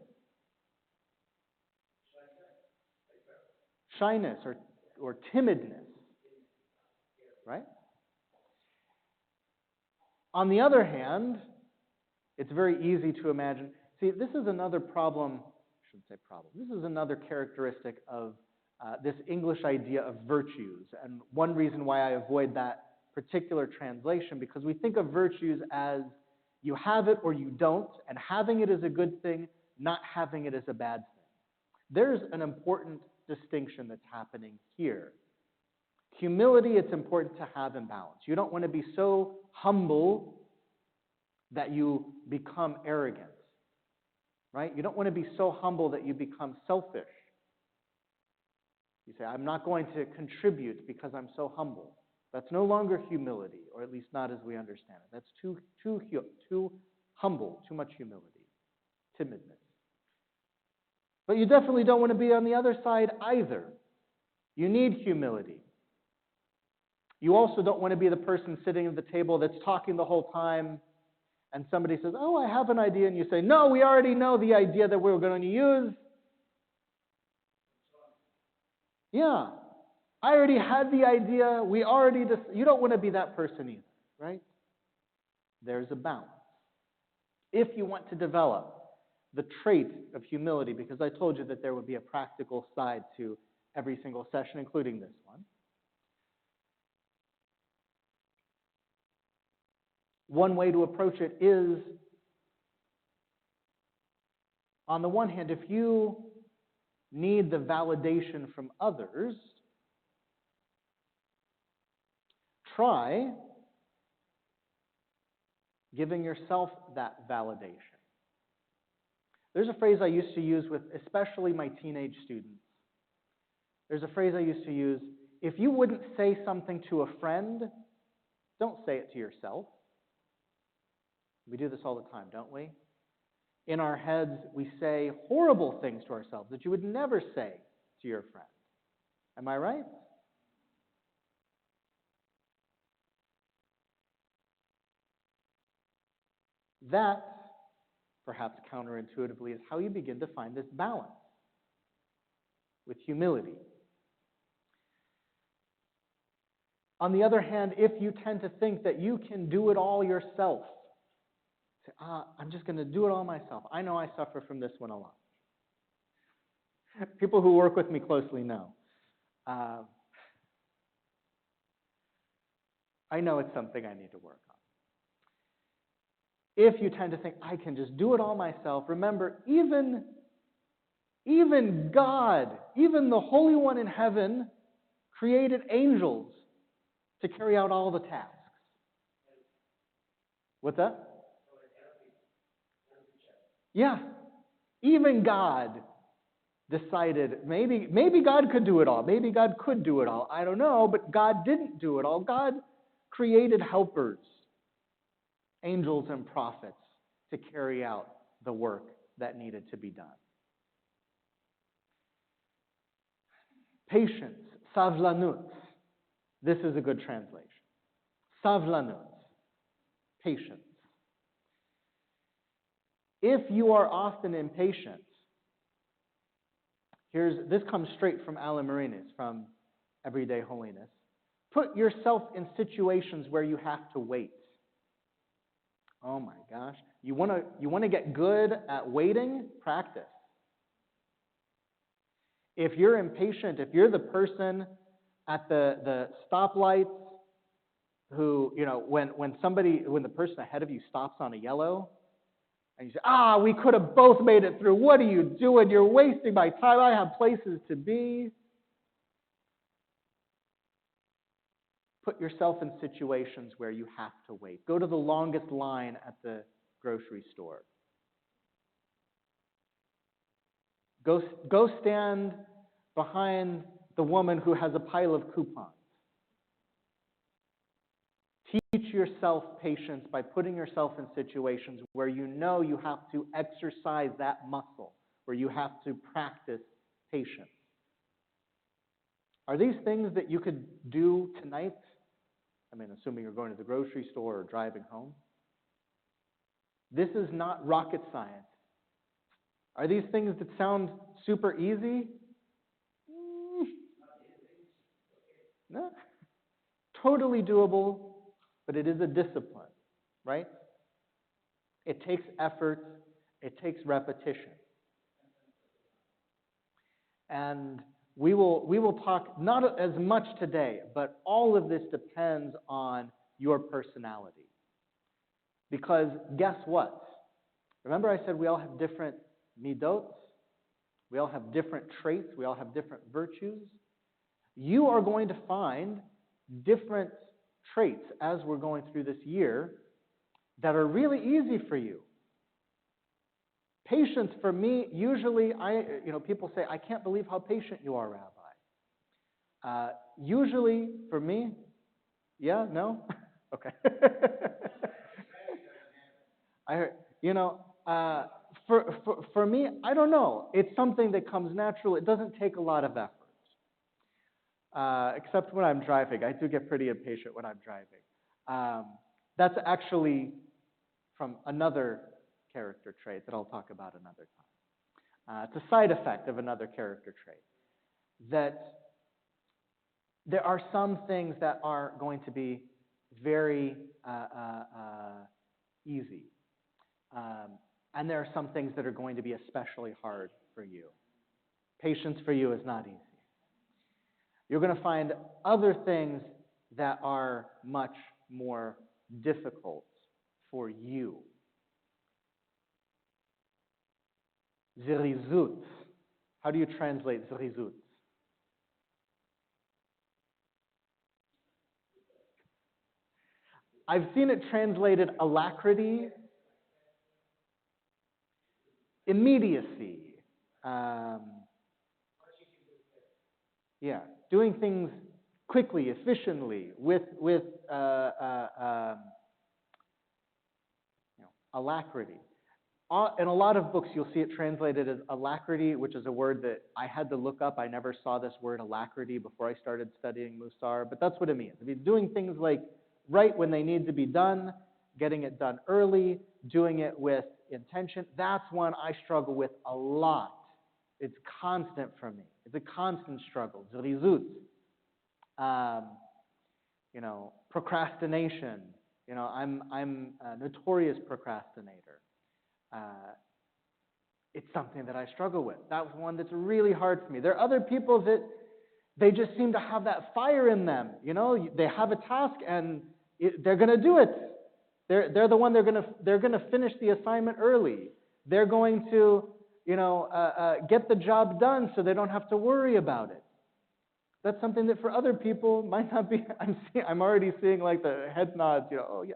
Shyness or timidness, right? On the other hand, it's very easy to imagine. See, this is another problem. I shouldn't say problem. This is another characteristic of this English idea of virtues. And one reason why I avoid that particular translation, because we think of virtues as you have it or you don't, and having it is a good thing, not having it is a bad thing. There's an important distinction that's happening here. Humility, it's important to have in balance. You don't want to be so humble that you become arrogant, right? You don't want to be so humble that you become selfish. You say, I'm not going to contribute because I'm so humble. That's no longer humility, or at least not as we understand it. That's too humble, too much humility, timidness. But you definitely don't want to be on the other side either. You need humility. You also don't want to be the person sitting at the table that's talking the whole time, and somebody says, oh, I have an idea, and you say, no, we already know the idea that we're going to use. Yeah, I already had the idea. You don't want to be that person either, right? There's a balance. If you want to develop the trait of humility, because I told you that there would be a practical side to every single session, including this one. One way to approach it is, on the one hand, if you need the validation from others, try giving yourself that validation. There's a phrase I used to use with especially my teenage students. There's a phrase I used to use, if you wouldn't say something to a friend, don't say it to yourself. We do this all the time, don't we? In our heads, we say horrible things to ourselves that you would never say to your friend. Am I right? That, perhaps counterintuitively, is how you begin to find this balance with humility. On the other hand, if you tend to think that you can do it all yourself, say, I'm just going to do it all myself. I know I suffer from this one a lot. People who work with me closely know. I know it's something I need to work on. If you tend to think, I can just do it all myself, remember, even God, even the Holy One in heaven, created angels to carry out all the tasks. What's that? Yeah. Even God decided, maybe God could do it all. Maybe God could do it all. I don't know, but God didn't do it all. God created helpers, angels and prophets, to carry out the work that needed to be done. Patience, savlanut. This is a good translation. Savlanut, patience. If you are often impatient, this comes straight from Alan Marinas, from Everyday Holiness. Put yourself in situations where you have to wait. Oh my gosh. You want to get good at waiting? Practice. If you're impatient, if you're the person at the stoplights who, when the person ahead of you stops on a yellow, and you say, we could have both made it through. What are you doing? You're wasting my time. I have places to be. Put yourself in situations where you have to wait. Go to the longest line at the grocery store. Go stand behind the woman who has a pile of coupons. Teach yourself patience by putting yourself in situations where you know you have to exercise that muscle, where you have to practice patience. Are these things that you could do tonight? I mean, assuming you're going to the grocery store or driving home. This is not rocket science. Are these things that sound super easy? No. Totally doable, but it is a discipline, right? It takes effort. It takes repetition. And we will talk not as much today, but all of this depends on your personality. Because guess what? Remember I said we all have different midot? We all have different traits. We all have different virtues. You are going to find different traits as we're going through this year that are really easy for you. Patience for me, usually, people say, I can't believe how patient you are, Rabbi. Usually, for me, yeah, no? Okay. I heard, for me, I don't know. It's something that comes natural. It doesn't take a lot of effort. Except when I'm driving. I do get pretty impatient when I'm driving. That's actually from another character trait that I'll talk about another time. It's a side effect of another character trait. That there are some things that are going to be very easy. And there are some things that are going to be especially hard for you. Patience for you is not easy. You're going to find other things that are much more difficult for you. Zirizut. How do you translate zirizut? I've seen it translated alacrity, immediacy. Doing things quickly, efficiently, with alacrity. In a lot of books, you'll see it translated as alacrity, which is a word that I had to look up. I never saw this word alacrity before I started studying Musar, but that's what it means. I mean, doing things like right when they need to be done, getting it done early, doing it with intention. That's one I struggle with a lot. It's constant for me. It's a constant struggle. Zirizut. Procrastination. I'm a notorious procrastinator. It's something that I struggle with. That was one that's really hard for me. There are other people that they just seem to have that fire in them. They have a task and they're going to do it. They're the one they're going to finish the assignment early. They're going to get the job done so they don't have to worry about it. That's something that for other people might not be. I'm already seeing like the head nods. Oh yeah.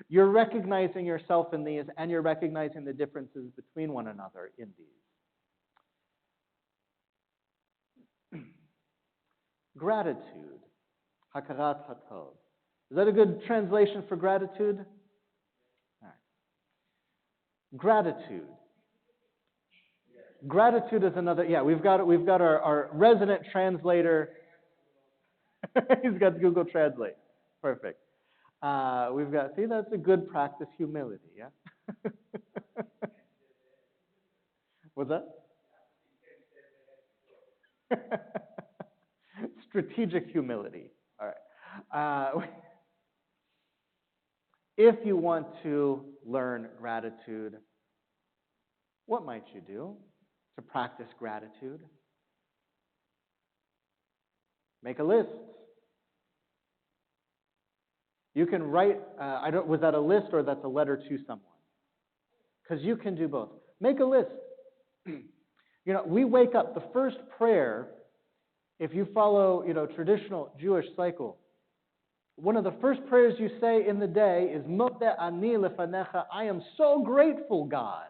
You're recognizing yourself in these, and you're recognizing the differences between one another in these. Gratitude. Hakarat hatov. Is that a good translation for gratitude? All right. Gratitude. Gratitude is another. Yeah, we've got our resident translator. He's got Google Translate. Perfect. That's a good practice, humility, yeah? What's that? Strategic humility. All If you want to learn gratitude, what might you do to practice gratitude? Make a list. You can write, was that a list or that's a letter to someone? Because you can do both. Make a list. We wake up, the first prayer, if you follow, traditional Jewish cycle, one of the first prayers you say in the day is, Modeh ani lefanecha, I am so grateful, God,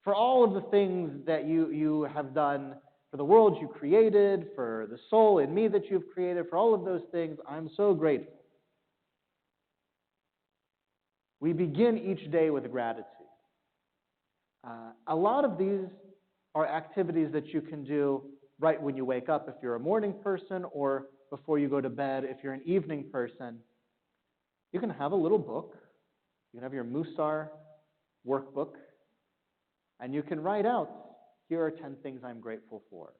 for all of the things that you have done, for the world you created, for the soul in me that you've created, for all of those things, I'm so grateful. We begin each day with gratitude. A lot of these are activities that you can do right when you wake up if you're a morning person, or before you go to bed if you're an evening person. You can have a little book. You can have your Musar workbook, and you can write out, here are 10 things I'm grateful for.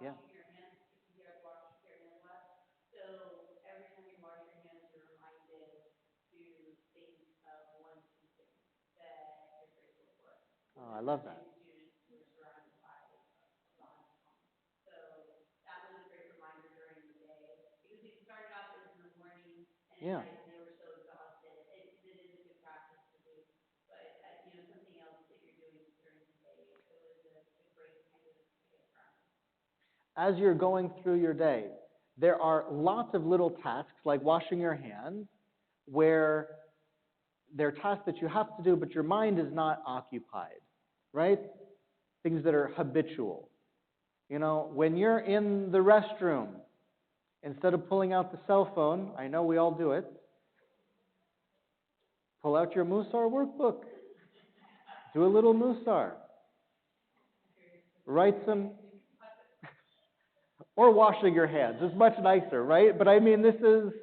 Yeah. Oh, I love that. Yeah. As you're going through your day, there are lots of little tasks, like washing your hands, where they're tasks that you have to do, but your mind is not occupied, right? Things that are habitual. When you're in the restroom, instead of pulling out the cell phone, I know we all do it, pull out your Musar workbook. Do a little Musar. Write some, or washing your hands. It's much nicer, right? But I mean, this is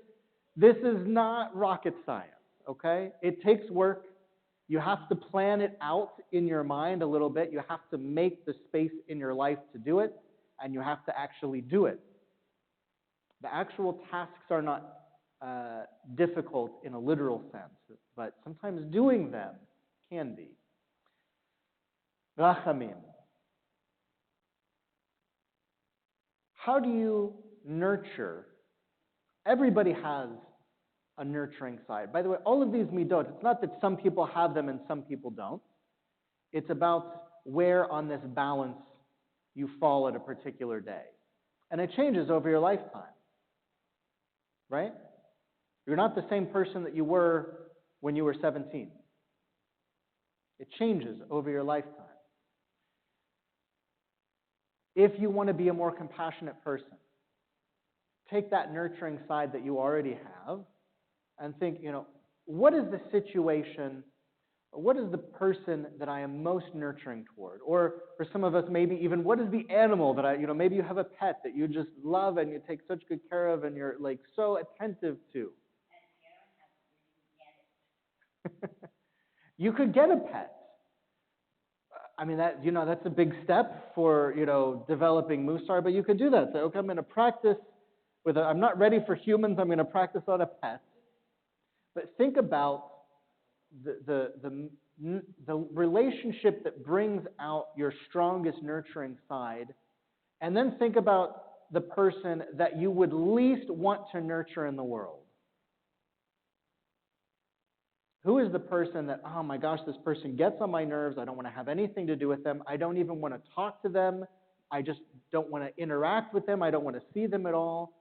not rocket science, okay? It takes work. You have to plan it out in your mind a little bit. You have to make the space in your life to do it, and you have to actually do it. The actual tasks are not difficult in a literal sense, but sometimes doing them can be. Rachamim. How do you nurture? Everybody has a nurturing side. By the way, all of these midot, it's not that some people have them and some people don't. It's about where on this balance you fall at a particular day. And it changes over your lifetime, right? You're not the same person that you were when you were 17. It changes over your lifetime. If you want to be a more compassionate person, take that nurturing side that you already have and think, what is the situation, what is the person that I am most nurturing toward? Or for some of us, maybe even what is the animal that maybe you have a pet that you just love and you take such good care of and you're like so attentive to. You could get a pet. I mean, that's a big step for, developing Musar, but you could do that. Say, okay, I'm going to practice I'm not ready for humans, I'm going to practice on a pet. But think about the relationship that brings out your strongest nurturing side, and then think about the person that you would least want to nurture in the world. Who is the person that, oh my gosh, this person gets on my nerves, I don't want to have anything to do with them, I don't even want to talk to them, I just don't want to interact with them, I don't want to see them at all?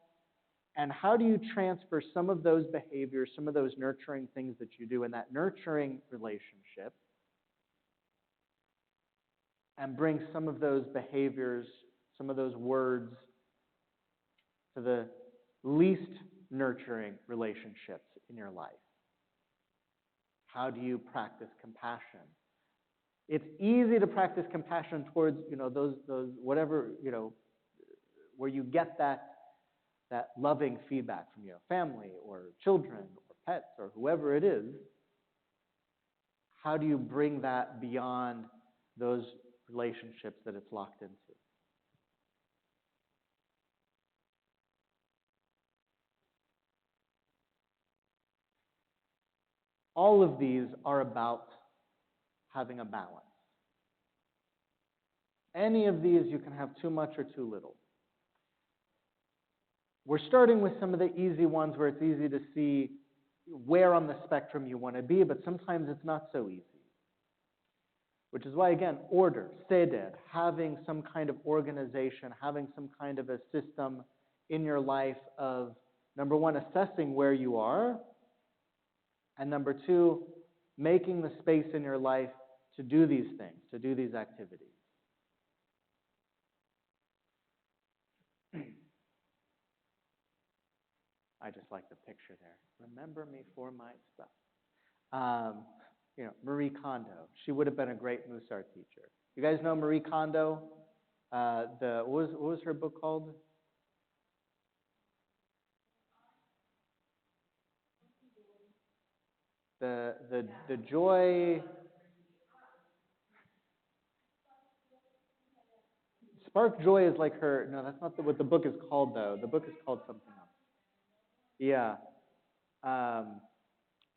And how do you transfer some of those behaviors, some of those nurturing things that you do in that nurturing relationship, and bring some of those behaviors, some of those words to the least nurturing relationships in your life? How do you practice compassion? It's easy to practice compassion towards, those whatever, where you get that loving feedback from your family or children or pets or whoever it is. How do you bring that beyond those relationships that it's locked into. All of these are about having a balance. Any of these you can have too much or too little. We're starting with some of the easy ones where it's easy to see where on the spectrum you want to be, but sometimes it's not so easy. Which is why, again, order, seder, having some kind of organization, having some kind of a system in your life of, number one, assessing where you are, and number two, making the space in your life to do these things, to do these activities. I just like the picture there. Remember me for my stuff. Marie Kondo. She would have been a great Mussar teacher. You guys know Marie Kondo? What was her book called? The joy. Spark Joy is like her. No, that's not what the book is called though. The book is called something else. Yeah.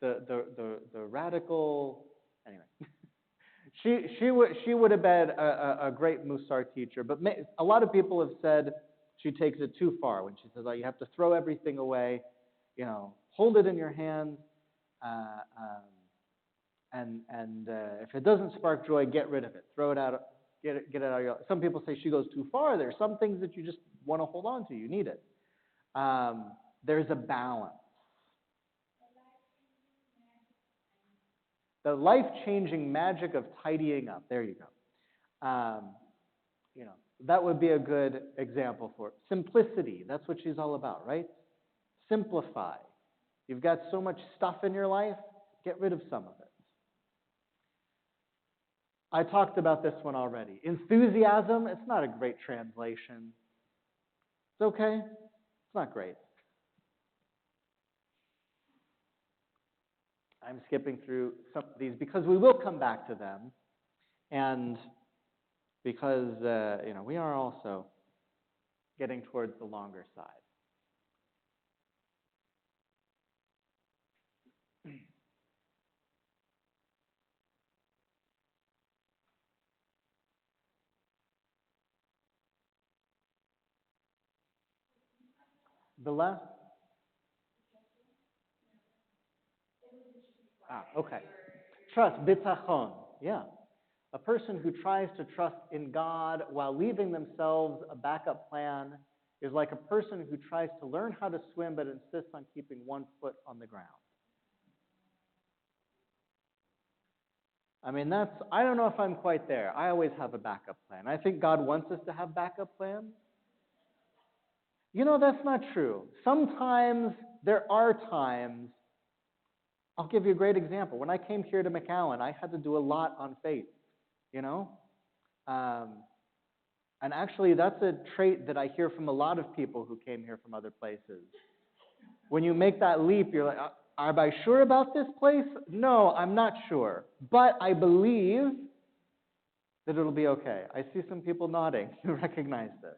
The radical. Anyway. She would have been a great Mussar teacher, but a lot of people have said she takes it too far when she says, "Oh, you have to throw everything away, hold it in your hands, and if it doesn't spark joy, get rid of it, throw it out, get it out of your life." Some people say she goes too far. There's some things that you just want to hold on to. You need it. There's a balance. The life-changing magic of tidying up. There you go. That would be a good example for it. Simplicity. That's what she's all about, right? Simplify. You've got so much stuff in your life, get rid of some of it. I talked about this one already. Enthusiasm, it's not a great translation. It's okay. It's not great. I'm skipping through some of these because we will come back to them, and because we are also getting towards the longer side. The last. Okay. Trust, bitachon. Yeah. A person who tries to trust in God while leaving themselves a backup plan is like a person who tries to learn how to swim but insists on keeping one foot on the ground. I mean, I don't know if I'm quite there. I always have a backup plan. I think God wants us to have backup plans. That's not true. Sometimes there are times. I'll give you a great example. When I came here to McAllen, I had to do a lot on faith, and actually that's a trait that I hear from a lot of people who came here from other places. When you make that leap, you're like, am I sure about this place? No, I'm not sure, but I believe that it'll be okay. I see some people nodding who recognize this.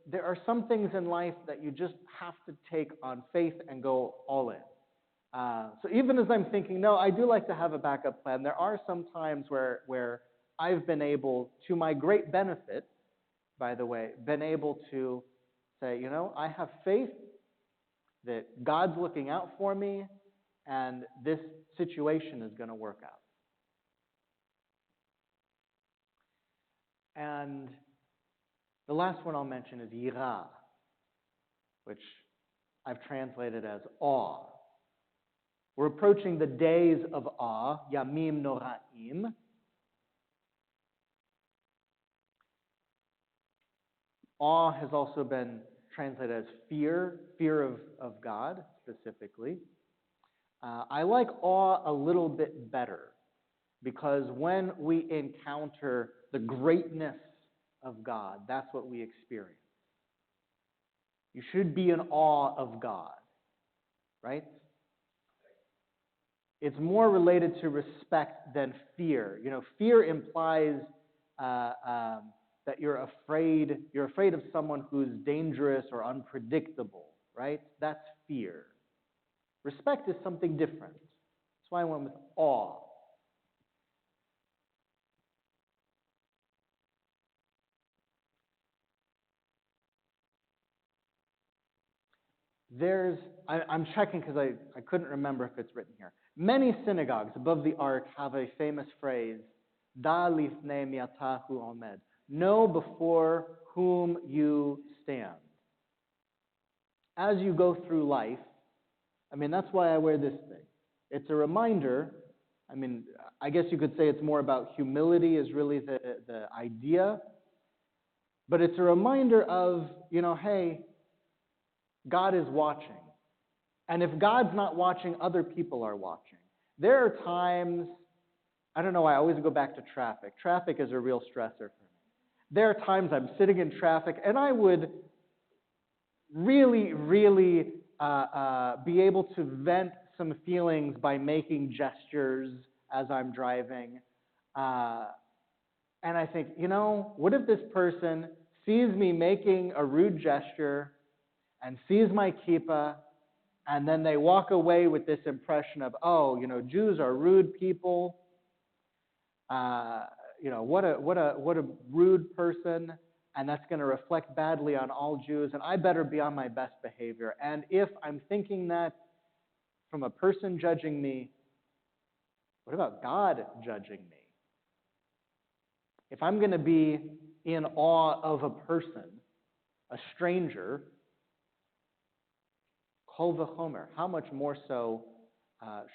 There are some things in life that you just have to take on faith and go all in. So even as I'm thinking, no, I do like to have a backup plan, there are some times where I've been able, to my great benefit, by the way, been able to say, I have faith that God's looking out for me and this situation is going to work out. And the last one I'll mention is yirah, which I've translated as awe. We're approaching the days of awe, yamim noraim. Awe has also been translated as fear of God specifically. I like awe a little bit better because when we encounter the greatness of God, that's what we experience. You should be in awe of God, right? It's more related to respect than fear. You know, fear implies that you're afraid of someone who's dangerous or unpredictable, right? That's fear. Respect is something different. That's why I went with awe. I'm checking because I couldn't remember if it's written here. Many synagogues above the ark have a famous phrase, Da lifnei miatahu omed. Know before whom you stand. As you go through life, I mean, that's why I wear this thing. It's a reminder. I mean, I guess you could say it's more about humility is really the idea. But it's a reminder of, you know, hey, God is watching. And if God's not watching, other people are watching. There are times, I don't know, I always go back to traffic. Traffic is a real stressor for me. There are times I'm sitting in traffic and I would really, really be able to vent some feelings by making gestures as I'm driving. And I think, you know, what if this person sees me making a rude gesture and sees my kippah, and then they walk away with this impression of, oh, you know, Jews are rude people. You know, what a rude person, and that's going to reflect badly on all Jews, and I better be on my best behavior. And if I'm thinking that from a person judging me, what about God judging me? If I'm going to be in awe of a person, a stranger, Kol v'chomer, how much more so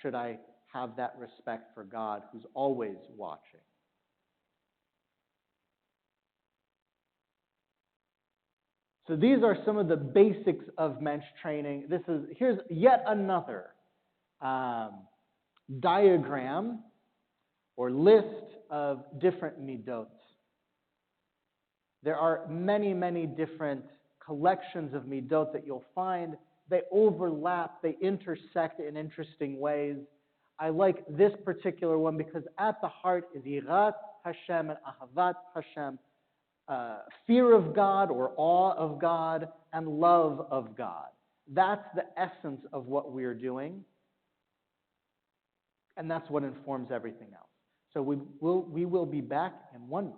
should I have that respect for God who's always watching? So these are some of the basics of mensch training. Here's yet another diagram or list of different midot. There are many, many different collections of midot that you'll find. They overlap, they intersect in interesting ways. I like this particular one because at the heart is yirat Hashem and ahavat Hashem, fear of God or awe of God and love of God. That's the essence of what we're doing, and that's what informs everything else. So we will be back in 1 month.